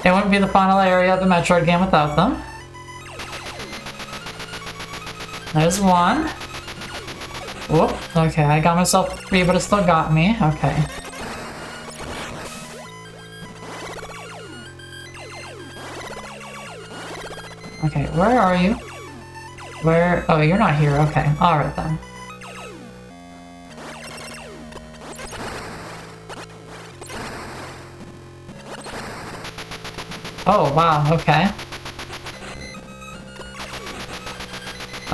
It wouldn't be the final area of the Metroid game without them. There's one. Whoop. Okay, I got myself free, but it still got me. Okay. Okay, where are you? Where? Oh, you're not here. Okay. Alright then. Oh, wow. Okay.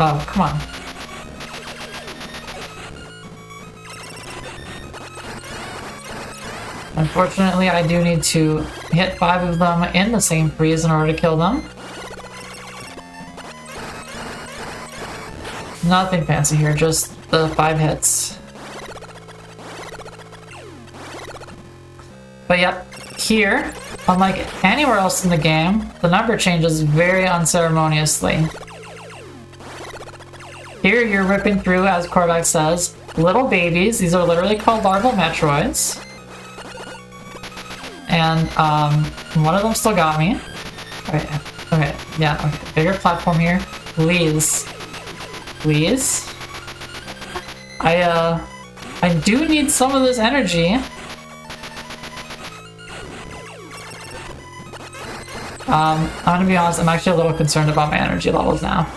Oh, come on. Unfortunately, I do need to hit 5 of them in the same freeze in order to kill them. Nothing fancy here, just the 5 hits. But yep, here, unlike anywhere else in the game, the number changes very unceremoniously. Here you're ripping through, as Korvax says, little babies. These are literally called larval Metroids. And, one of them still got me. Okay, yeah, okay. Bigger platform here. Please. Please? I do need some of this energy. I'm gonna be honest, I'm actually a little concerned about my energy levels now.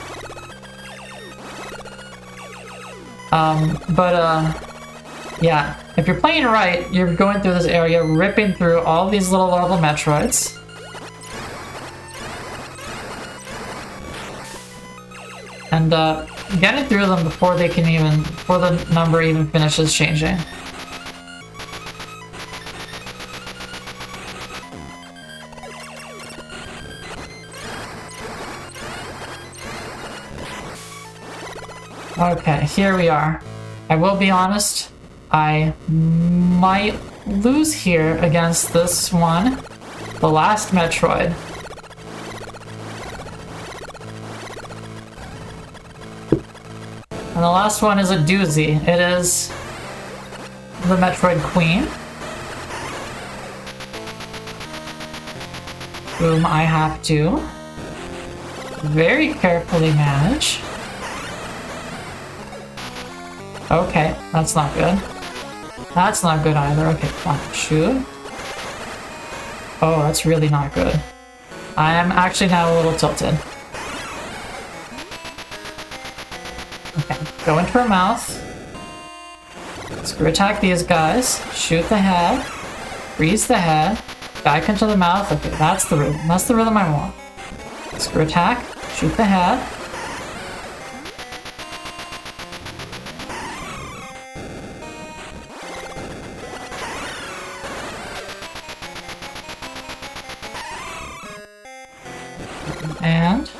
Yeah, if you're playing right, you're going through this area, ripping through all these little larval Metroids. And, getting through them before the number even finishes changing. Okay, here we are. I will be honest, I might lose here against this one, the last Metroid. And the last one is a doozy. It is the Metroid Queen, whom I have to very carefully manage. Okay, that's not good. That's not good either. Okay, come on, shoot. Oh, that's really not good. I am actually now a little tilted. Okay, go into her mouth. Screw attack these guys. Shoot the head. Freeze the head. Back into the mouth. Okay, that's the rhythm. That's the rhythm I want. Screw attack. Shoot the head. And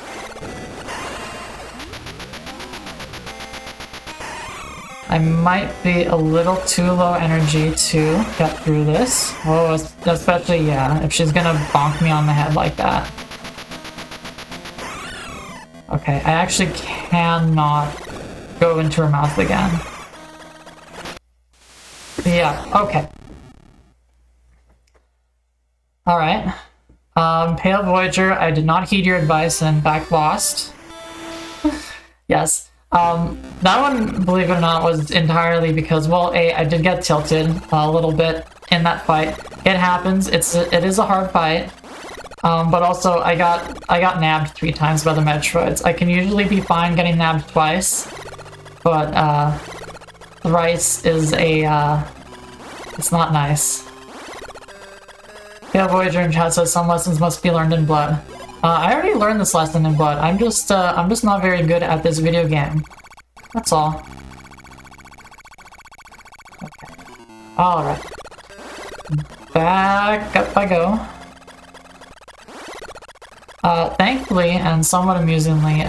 I might be a little too low energy to get through this. Oh, especially, yeah, if she's gonna bonk me on the head like that. Okay, I actually cannot go into her mouth again. Yeah, okay. Alright. Pale Voyager, I did not heed your advice and back lost. Yes. That one, believe it or not, was entirely because, well, I did get tilted a little bit in that fight. It happens. It is a hard fight. But also, I got nabbed 3 times by the Metroids. I can usually be fine getting nabbed twice, but thrice is it's not nice. Yeah, Voyager in chat says some lessons must be learned in blood. I already learned this lesson in blood. I'm just not very good at this video game. That's all. Okay. Alright. Back up I go. Thankfully, and somewhat amusingly,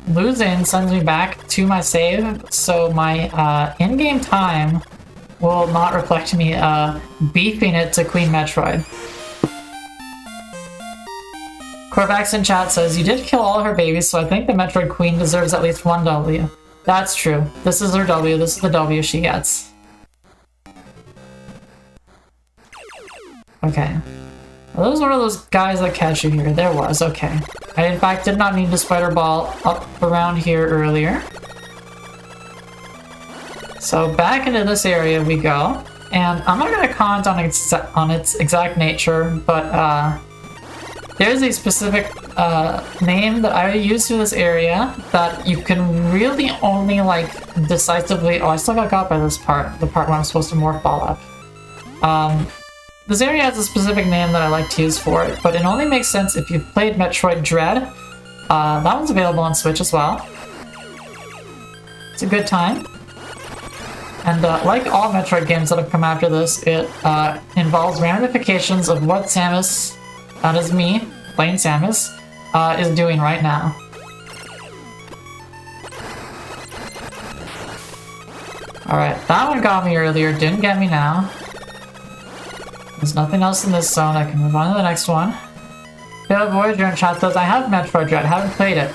losing sends me back to my save, so my in-game time will not reflect me beefing it to Queen Metroid. Korvax in chat says, you did kill all her babies, so I think the Metroid Queen deserves at least 1 W. That's true. This is her W. This is the W she gets. Okay. Are those one of those guys that catch you here? There was, okay. I in fact did not need the spider ball up around here earlier. So back into this area we go. And I'm not going to comment on its exact nature, but there's a specific name that I use for this area that you can really only like decisively... Oh, I still got caught by this part, the part where I'm supposed to morph ball up. This area has a specific name that I like to use for it, but it only makes sense if you've played Metroid Dread. That one's available on Switch as well. It's a good time. And like all Metroid games that have come after this, it involves ramifications of what Samus, that is me, playing Samus, is doing right now. Alright, that one got me earlier, didn't get me now. There's nothing else in this zone, I can move on to the next one. Bill Voyager in chat says, I have Metroid Dread, haven't played it.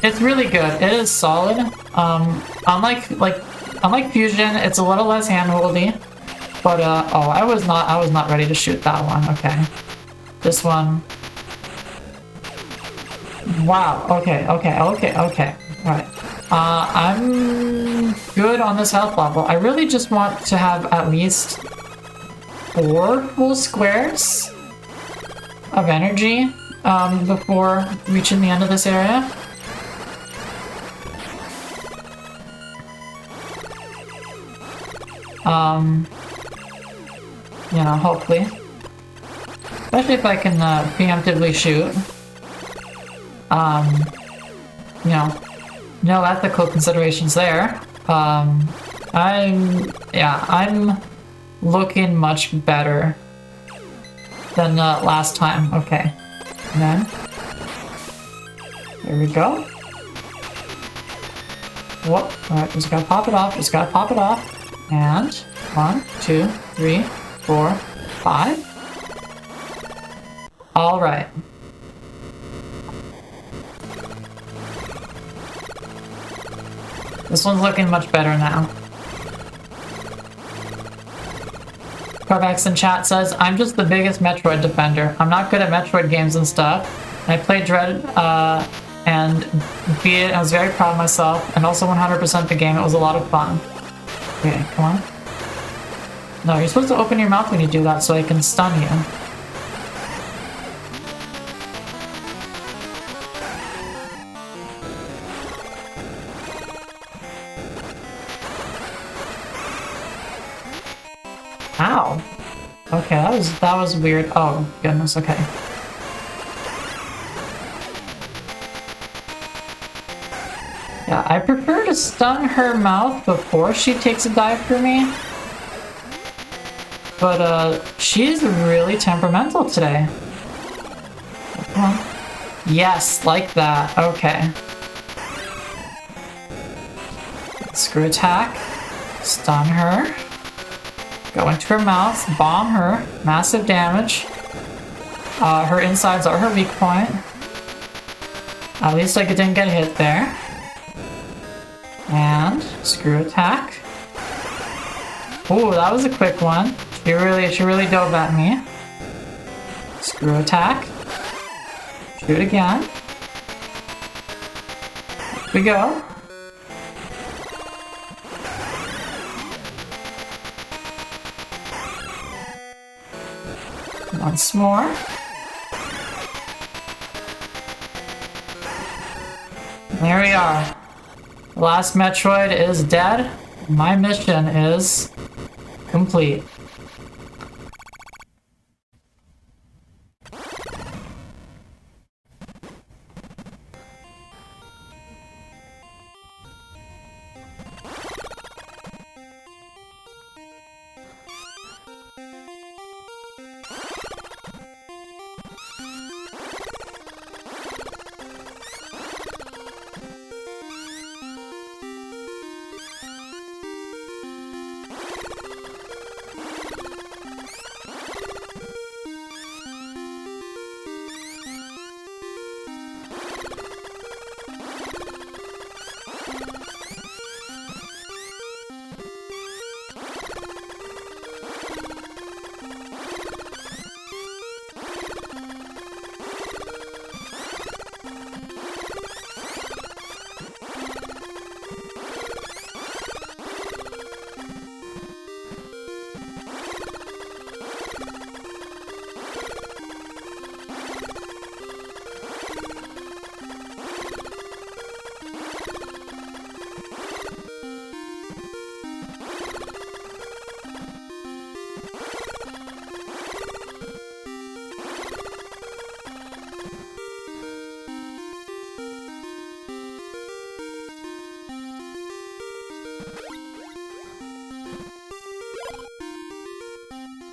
It's really good, it is solid. Unlike Fusion, it's a little less handholdy. But, oh, I was not ready to shoot that one, okay. This one. Wow, okay. Alright. I'm good on this health level. I really just want to have at least 4 full squares of energy before reaching the end of this area. You know, hopefully. Especially if I can preemptively shoot. You know, no ethical considerations there. I'm looking much better than last time. Okay. And then, there we go. Whoop. Alright, just gotta pop it off. And 1, 2, 3, 4, 5. Alright. This one's looking much better now. Corvax in chat says, I'm just the biggest Metroid defender. I'm not good at Metroid games and stuff. I played Dread and beat it. I was very proud of myself. And also 100% the game. It was a lot of fun. Okay, come on. No, you're supposed to open your mouth when you do that so I can stun you. Ow. Okay, that was weird. Oh, goodness, okay. Yeah, I prefer to stun her mouth before she takes a dive for me. But, she's really temperamental today. Come on. Yes, like that. Okay. Screw attack. Stun her. Go into her mouth. Bomb her. Massive damage. Her insides are her weak point. At least I didn't get hit there. And screw attack. Ooh, that was a quick one. She really dove at me. Screw attack. Shoot again. Here we go. Once more. There we are. The last Metroid is dead. My mission is complete.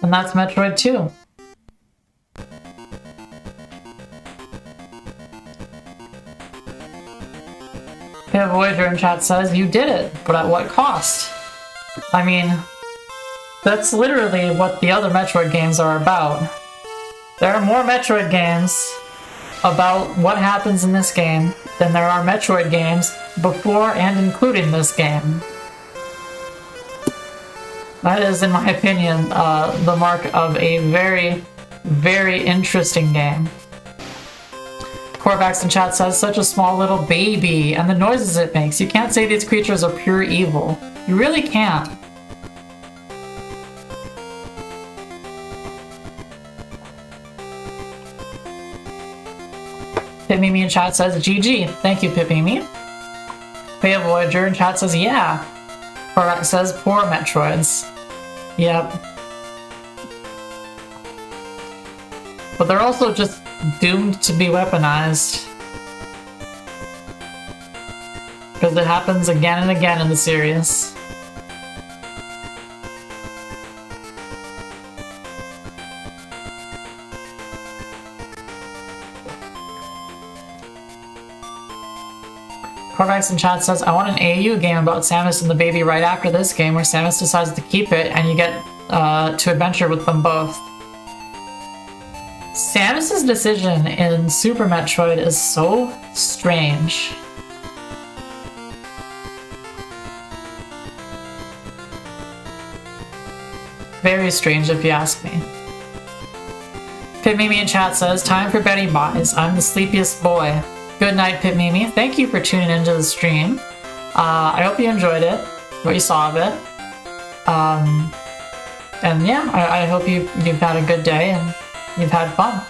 And that's Metroid 2. Yeah, Voyager in chat says, you did it, but at what cost? I mean, that's literally what the other Metroid games are about. There are more Metroid games about what happens in this game than there are Metroid games before and including this game. That is, in my opinion, the mark of a very, very interesting game. Corvax in chat says, such a small little baby, and the noises it makes. You can't say these creatures are pure evil. You really can't. Pipmimi in chat says, GG. Thank you, Pipmimi. Paya Voyager in chat says, yeah. Corvax says, poor Metroids. Yep. But they're also just doomed to be weaponized. Because it happens again and again in the series. Corvax in chat says, I want an AU game about Samus and the baby right after this game where Samus decides to keep it and you get to adventure with them both. Samus's decision in Super Metroid is so strange. Very strange if you ask me. Pipmimi in chat says, time for Betty Buys. I'm the sleepiest boy. Good night, Pipmimi. Thank you for tuning into the stream. I hope you enjoyed it, what you saw of it. And yeah, I hope you've had a good day and you've had fun.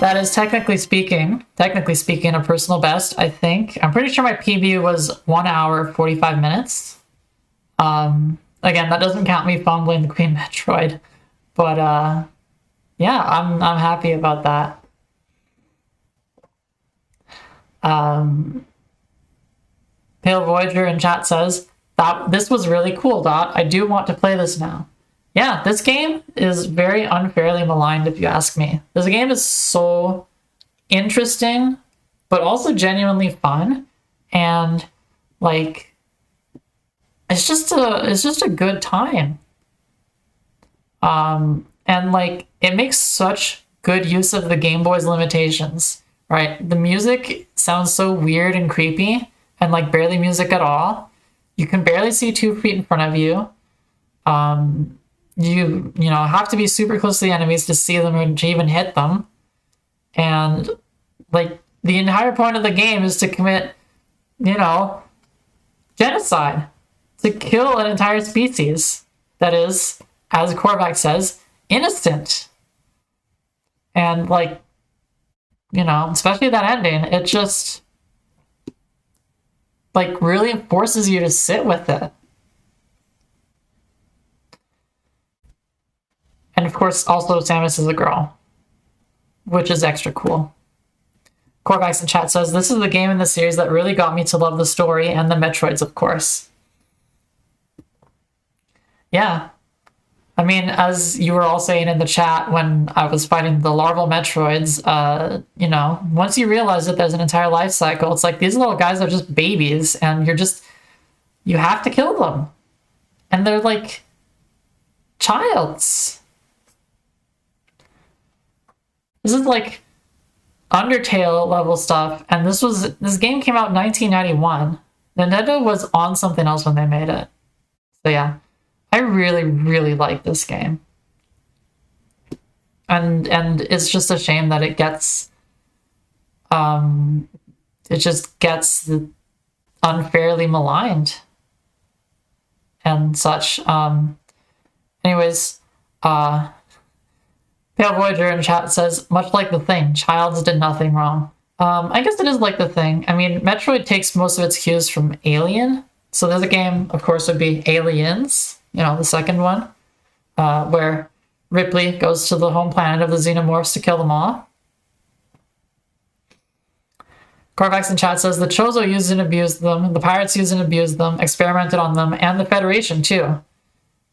That is technically speaking a personal best, I think. I'm pretty sure my PB was 1 hour, 45 minutes. Again, that doesn't count me fumbling the Queen Metroid. But, yeah, I'm happy about that. Pale Voyager in chat says, this was really cool, Dot. I do want to play this now. Yeah, this game is very unfairly maligned if you ask me. This game is so interesting, but also genuinely fun. And, like, it's just a good time. And like, it makes such good use of the Game Boy's limitations, right? The music sounds so weird and creepy and like barely music at all. You can barely see 2 feet in front of you. You know, have to be super close to the enemies to see them and to even hit them. And like, the entire point of the game is to commit, you know, genocide. To kill an entire species that is, as Korvac says, innocent. And like, you know, especially that ending, it just like really forces you to sit with it. And of course, also Samus is a girl, which is extra cool. Korvax in chat says, this is the game in the series that really got me to love the story and the Metroids, of course. Yeah. I mean, as you were all saying in the chat when I was fighting the larval Metroids, you know, once you realize that there's an entire life cycle, it's like these little guys are just babies and you have to kill them. And they're like childs. This is like Undertale level stuff. And this game came out in 1991. Nintendo was on something else when they made it. So yeah. I really, really like this game. And it's just a shame that it gets unfairly maligned and such. Anyways, Pale Voyager in chat says, much like The Thing, Childs did nothing wrong. I guess it is like The Thing. I mean, Metroid takes most of its cues from Alien. So there's a game, of course, would be Aliens. You know, the second one, where Ripley goes to the home planet of the Xenomorphs to kill them all. Corvax in chat says, the Chozo used and abused them, the Pirates used and abused them, experimented on them, and the Federation, too.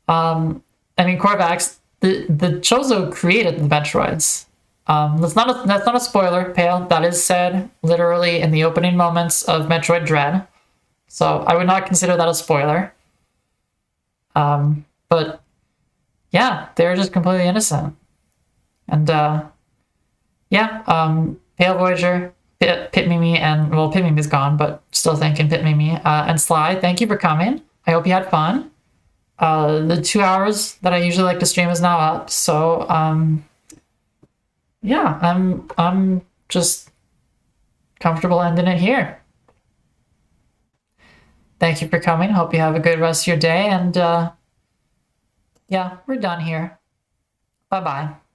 I mean, Korvax, the Chozo created the Metroids. That's not a spoiler, Pale. That is said literally in the opening moments of Metroid Dread. So I would not consider that a spoiler. But yeah, they're just completely innocent. And yeah, Pale Voyager, Pit Mimi, and well, Pit Mimi's gone, but still thanking Pit Mimi and Sly. Thank you for coming. I hope you had fun. The 2 hours that I usually like to stream is now up, so yeah, I'm just comfortable ending it here. Thank you for coming. Hope you have a good rest of your day, and yeah, we're done here. Bye bye.